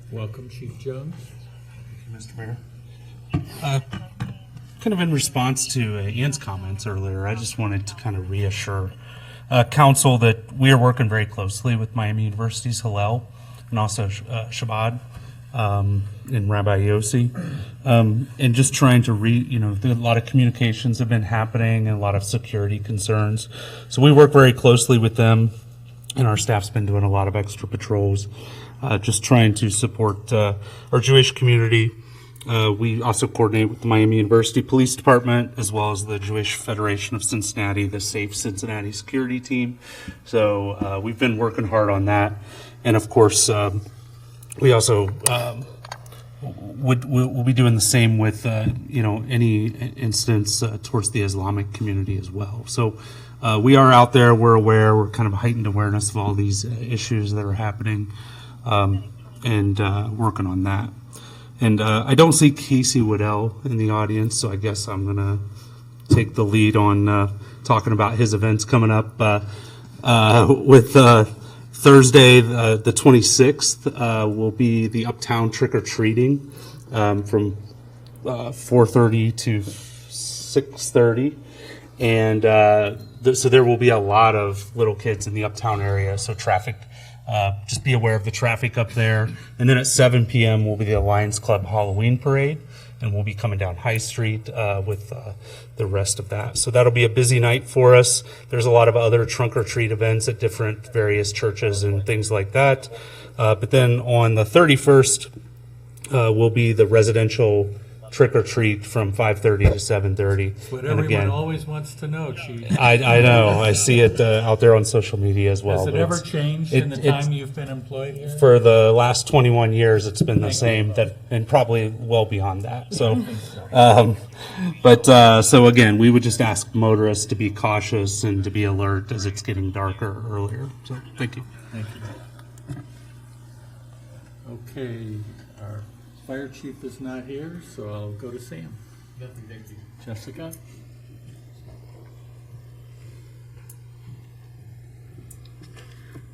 Welcome, Chief Jones. Thank you, Mr. Mayor. Kind of in response to Ian's comments earlier, I just wanted to kind of reassure council that we are working very closely with Miami University's Hillel and also Shabbat and Rabbi Yossi, and just trying to a lot of communications have been happening and a lot of security concerns. So we work very closely with them, and our staff's been doing a lot of extra patrols. Just trying to support our Jewish community. We also coordinate with the Miami University Police Department as well as the Jewish Federation of Cincinnati, the Safe Cincinnati Security Team. So we've been working hard on that. And of course, we also we'll be doing the same with any incidents towards the Islamic community as well. So we are out there. We're aware. We're kind of heightened awareness of all these issues that are happening. And working on that. And I don't see Casey Waddell in the audience, so I guess I'm going to take the lead on talking about his events coming up with Thursday, the 26th, will be the Uptown Trick-or-Treating from 4:30 to 6:30. And so there will be a lot of little kids in the Uptown area, so traffic. Just be aware of the traffic up there. And then at 7 p.m. will be the Lions Club Halloween Parade, and we'll be coming down High Street with the rest of that. So that'll be a busy night for us. There's a lot of other trunk-or-treat events at different various churches and things like that. But then on the 31st will be the residential trick-or-treat from 5:30 to 7:30. What everyone always wants to know, Chief. I know. I see it out there on social media as well. Has it ever changed in the time you've been employed here? For the last 21 years, it's been the same, and probably well beyond that. So, so again, we would just ask motorists to be cautious and to be alert as it's getting darker earlier. So, thank you. Thank you. Okay. Our fire chief is not here, so I'll go to Sam. Nothing, thank you. Jessica?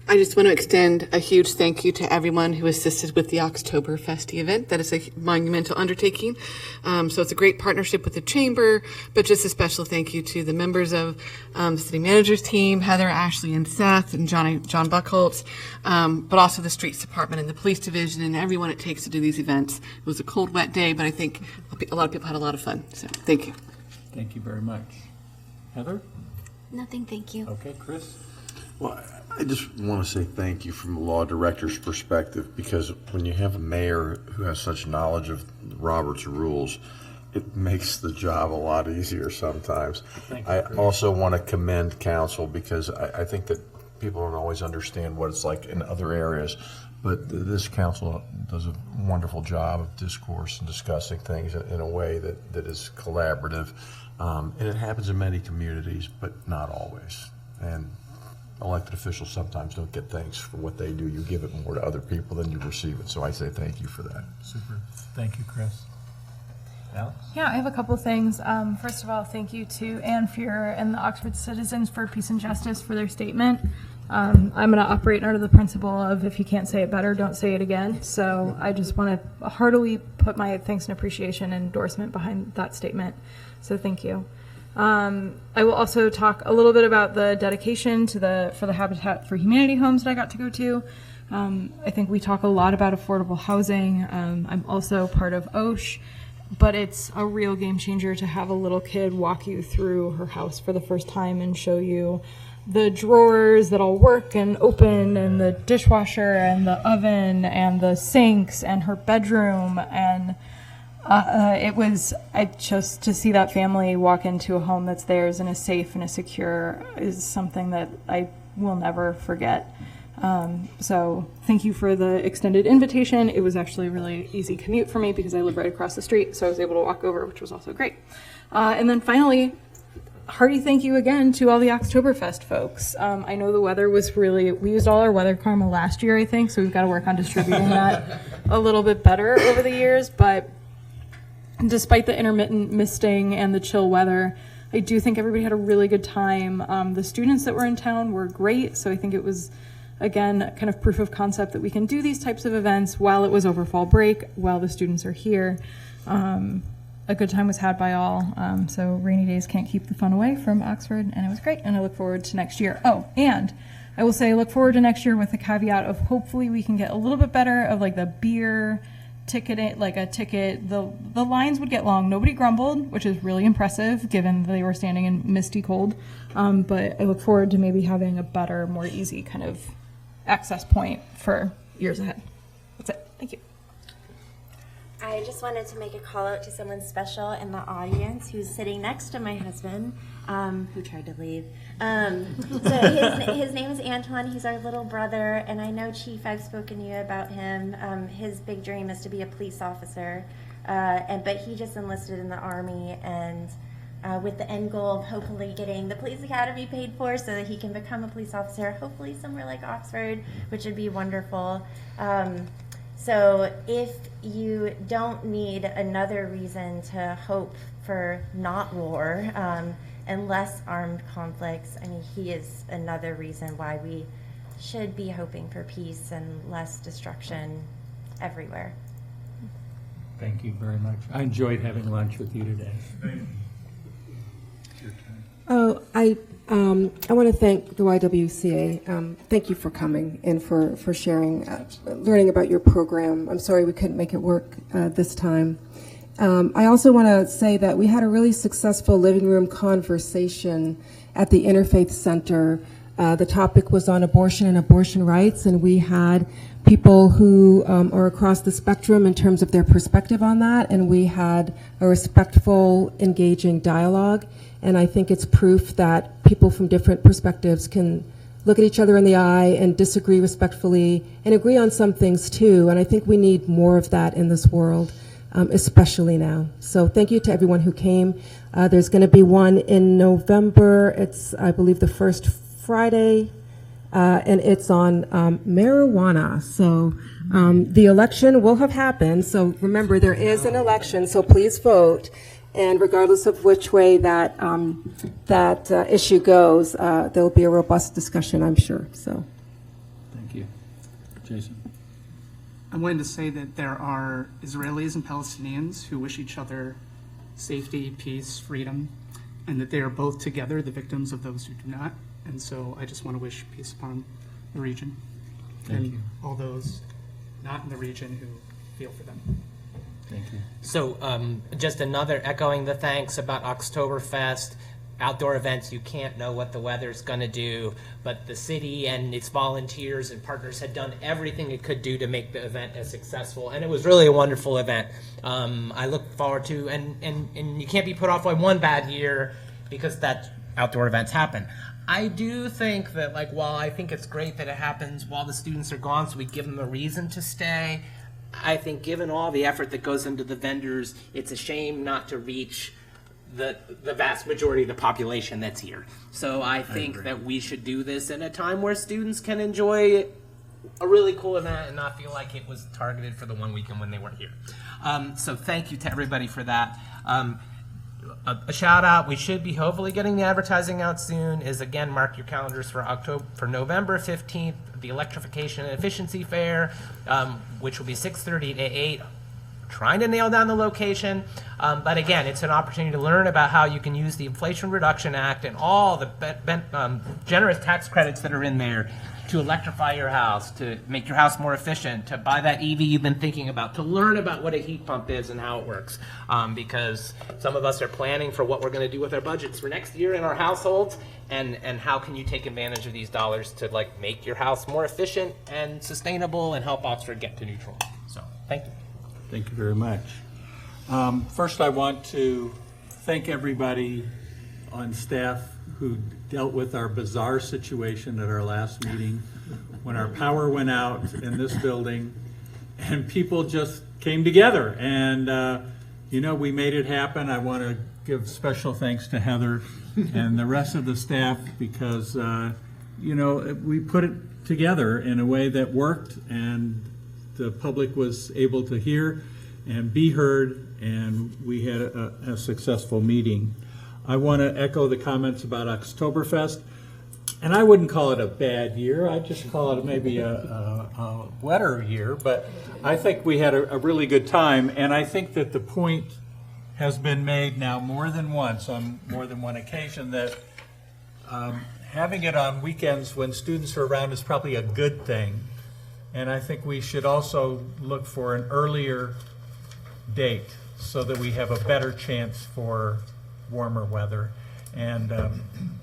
I just want to extend a huge thank you to everyone who assisted with the Oktoberfest event. That is a monumental undertaking. So it's a great partnership with the Chamber, but just a special thank you to the members of the City Manager's team, Heather, Ashley, and Seth, and John Buckholtz, but also the Streets Department and the Police Division and everyone it takes to do these events. It was a cold, wet day, but I think a lot of people had a lot of fun. So thank you. Thank you very much. Heather? Nothing, thank you. Okay, Chris? Well, I just want to say thank you from a law director's perspective, because when you have a mayor who has such knowledge of Robert's rules, it makes the job a lot easier sometimes. I also want to commend council, because I think that people don't always understand what it's like in other areas, but this council does a wonderful job of discourse and discussing things in a way that is collaborative. And it happens in many communities, but not always. And elected officials sometimes don't get thanks for what they do. You give it more to other people than you receive it. So I say thank you for that. Super. Thank you, Chris. Alex? Yeah, I have a couple things. First of all, thank you to Ann Fuhrer and the Oxford Citizens for Peace and Justice for their statement. I'm going to operate under the principle of if you can't say it better, don't say it again. So I just want to heartily put my thanks and appreciation and endorsement behind that statement. So thank you. I will also talk a little bit about the dedication to for the Habitat for Humanity homes that I got to go to. I think we talk a lot about affordable housing. I'm also part of OSH, but it's a real game changer to have a little kid walk you through her house for the first time and show you the drawers that all work and open, and the dishwasher and the oven and the sinks and her bedroom. And just to see that family walk into a home that's theirs and is safe and is secure is something that I will never forget. So thank you for the extended invitation. It was actually a really easy commute for me because I live right across the street, so I was able to walk over, which was also great. And then finally, hearty thank you again to all the Oktoberfest folks. I know the weather was we used all our weather karma last year, I think, so we've got to work on distributing that a little bit better over the years. But despite the intermittent misting and the chill weather, I do think everybody had a really good time. The students that were in town were great, so I think it was, again, kind of proof of concept that we can do these types of events while it was over fall break, while the students are here. A good time was had by all, so rainy days can't keep the fun away from Oxford, and it was great, and I look forward to next year. Oh, and I will say I look forward to next year with the caveat of hopefully we can get a little bit better of like the beer ticket, like a ticket. The lines would get long. Nobody grumbled, which is really impressive given they were standing in misty cold, but I look forward to maybe having a better, more easy kind of access point for years ahead. That's it. Thank you. I just wanted to make a call out to someone special in the audience who's sitting next to my husband, who tried to leave. So his name is Antoine. He's our little brother, and I know, Chief, I've spoken to you about him. His big dream is to be a police officer, but he just enlisted in the Army, and with the end goal of hopefully getting the police academy paid for so that he can become a police officer, hopefully somewhere like Oxford, which would be wonderful. So if you don't need another reason to hope for not war and less armed conflicts, I mean, he is another reason why we should be hoping for peace and less destruction everywhere. Thank you very much. I enjoyed having lunch with you today. Oh, I want to thank the YWCA. Thank you for coming and for sharing, learning about your program. I'm sorry we couldn't make it work this time. I also want to say that we had a really successful living room conversation at the Interfaith Center. The topic was on abortion and abortion rights, and we had people who are across the spectrum in terms of their perspective on that, and we had a respectful, engaging dialogue. And I think it's proof that people from different perspectives can look at each other in the eye and disagree respectfully and agree on some things too. And I think we need more of that in this world, especially now. So thank you to everyone who came. There's going to be one in November. It's, I believe, the first Friday, and it's on marijuana. So the election will have happened. So remember, there is an election, so please vote. And regardless of which way that issue goes, there'll be a robust discussion, I'm sure. So, thank you, Jason. I'm willing to say that there are Israelis and Palestinians who wish each other safety, peace, freedom, and that they are both together the victims of those who do not. And so I just want to wish peace upon the region and all those not in the region who feel for them. Thank you. So just another echoing the thanks about Oktoberfest. Outdoor events, you can't know what the weather's going to do, but the city and its volunteers and partners had done everything it could do to make the event as successful, and it was really a wonderful event. I look forward to, and you can't be put off by one bad year because that outdoor events happen. I do think that, like, while I think it's great that it happens while the students are gone, so we give them a reason to stay, I think given all the effort that goes into the vendors, it's a shame not to reach the vast majority of the population that's here. So I think that we should do this in a time where students can enjoy a really cool event and not feel like it was targeted for the one weekend when they weren't here. So thank you to everybody for that. A shout out, we should be hopefully getting the advertising out soon, is again, mark your calendars for November 15th, the Electrification and Efficiency Fair, which will be 6:30 to 8. Trying to nail down the location, but again, it's an opportunity to learn about how you can use the Inflation Reduction Act and all the generous tax credits that are in there to electrify your house, to make your house more efficient, to buy that EV you've been thinking about, to learn about what a heat pump is and how it works. Because some of us are planning for what we're going to do with our budgets for next year in our households, and how can you take advantage of these dollars to like make your house more efficient and sustainable and help Oxford get to neutral. So thank you. Thank you very much. First, I want to thank everybody on staff who dealt with our bizarre situation at our last meeting when our power went out in this building and people just came together and, we made it happen. I want to give special thanks to Heather and the rest of the staff because, we put it together in a way that worked and the public was able to hear and be heard, and we had a successful meeting. I want to echo the comments about Oktoberfest, and I wouldn't call it a bad year. I'd just call it maybe a wetter year, but I think we had a really good time, and I think that the point has been made now more than once, on more than one occasion, that having it on weekends when students are around is probably a good thing. And I think we should also look for an earlier date so that we have a better chance for warmer weather. And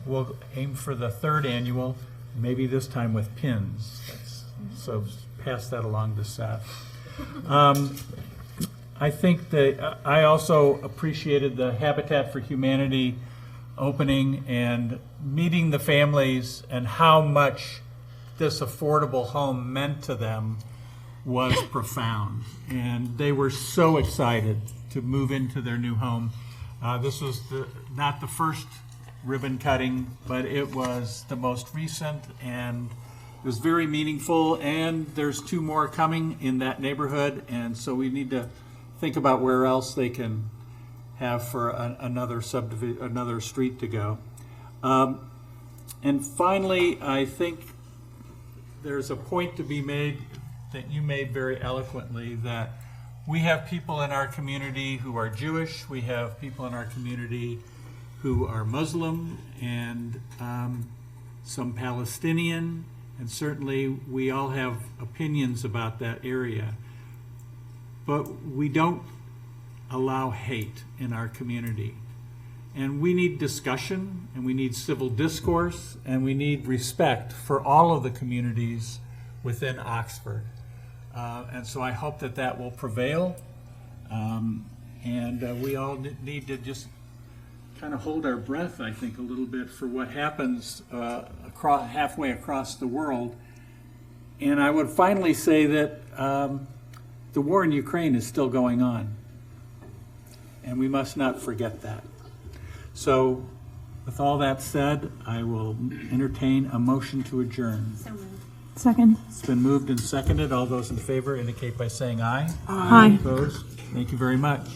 we'll aim for the 3rd annual, maybe this time with pins. So pass that along to Seth. I think that I also appreciated the Habitat for Humanity opening and meeting the families and how much this affordable home meant to them was profound. And they were so excited to move into their new home. This was not the first ribbon cutting, but it was the most recent, and it was very meaningful. And there's 2 more coming in that neighborhood, and so we need to think about where else they can have for another street to go. And finally, I think there's a point to be made that you made very eloquently, that we have people in our community who are Jewish, we have people in our community who are Muslim, and some Palestinian, and certainly we all have opinions about that area. But we don't allow hate in our community. And we need discussion, and we need civil discourse, and we need respect for all of the communities within Oxford. And so I hope that that will prevail. And we all need to just kind of hold our breath, I think, a little bit for what happens halfway across the world. And I would finally say that the war in Ukraine is still going on. And we must not forget that. So, with all that said, I will entertain a motion to adjourn. So moved. Second. It's been moved and seconded. All those in favor indicate by saying aye. Aye. Opposed? Thank you very much.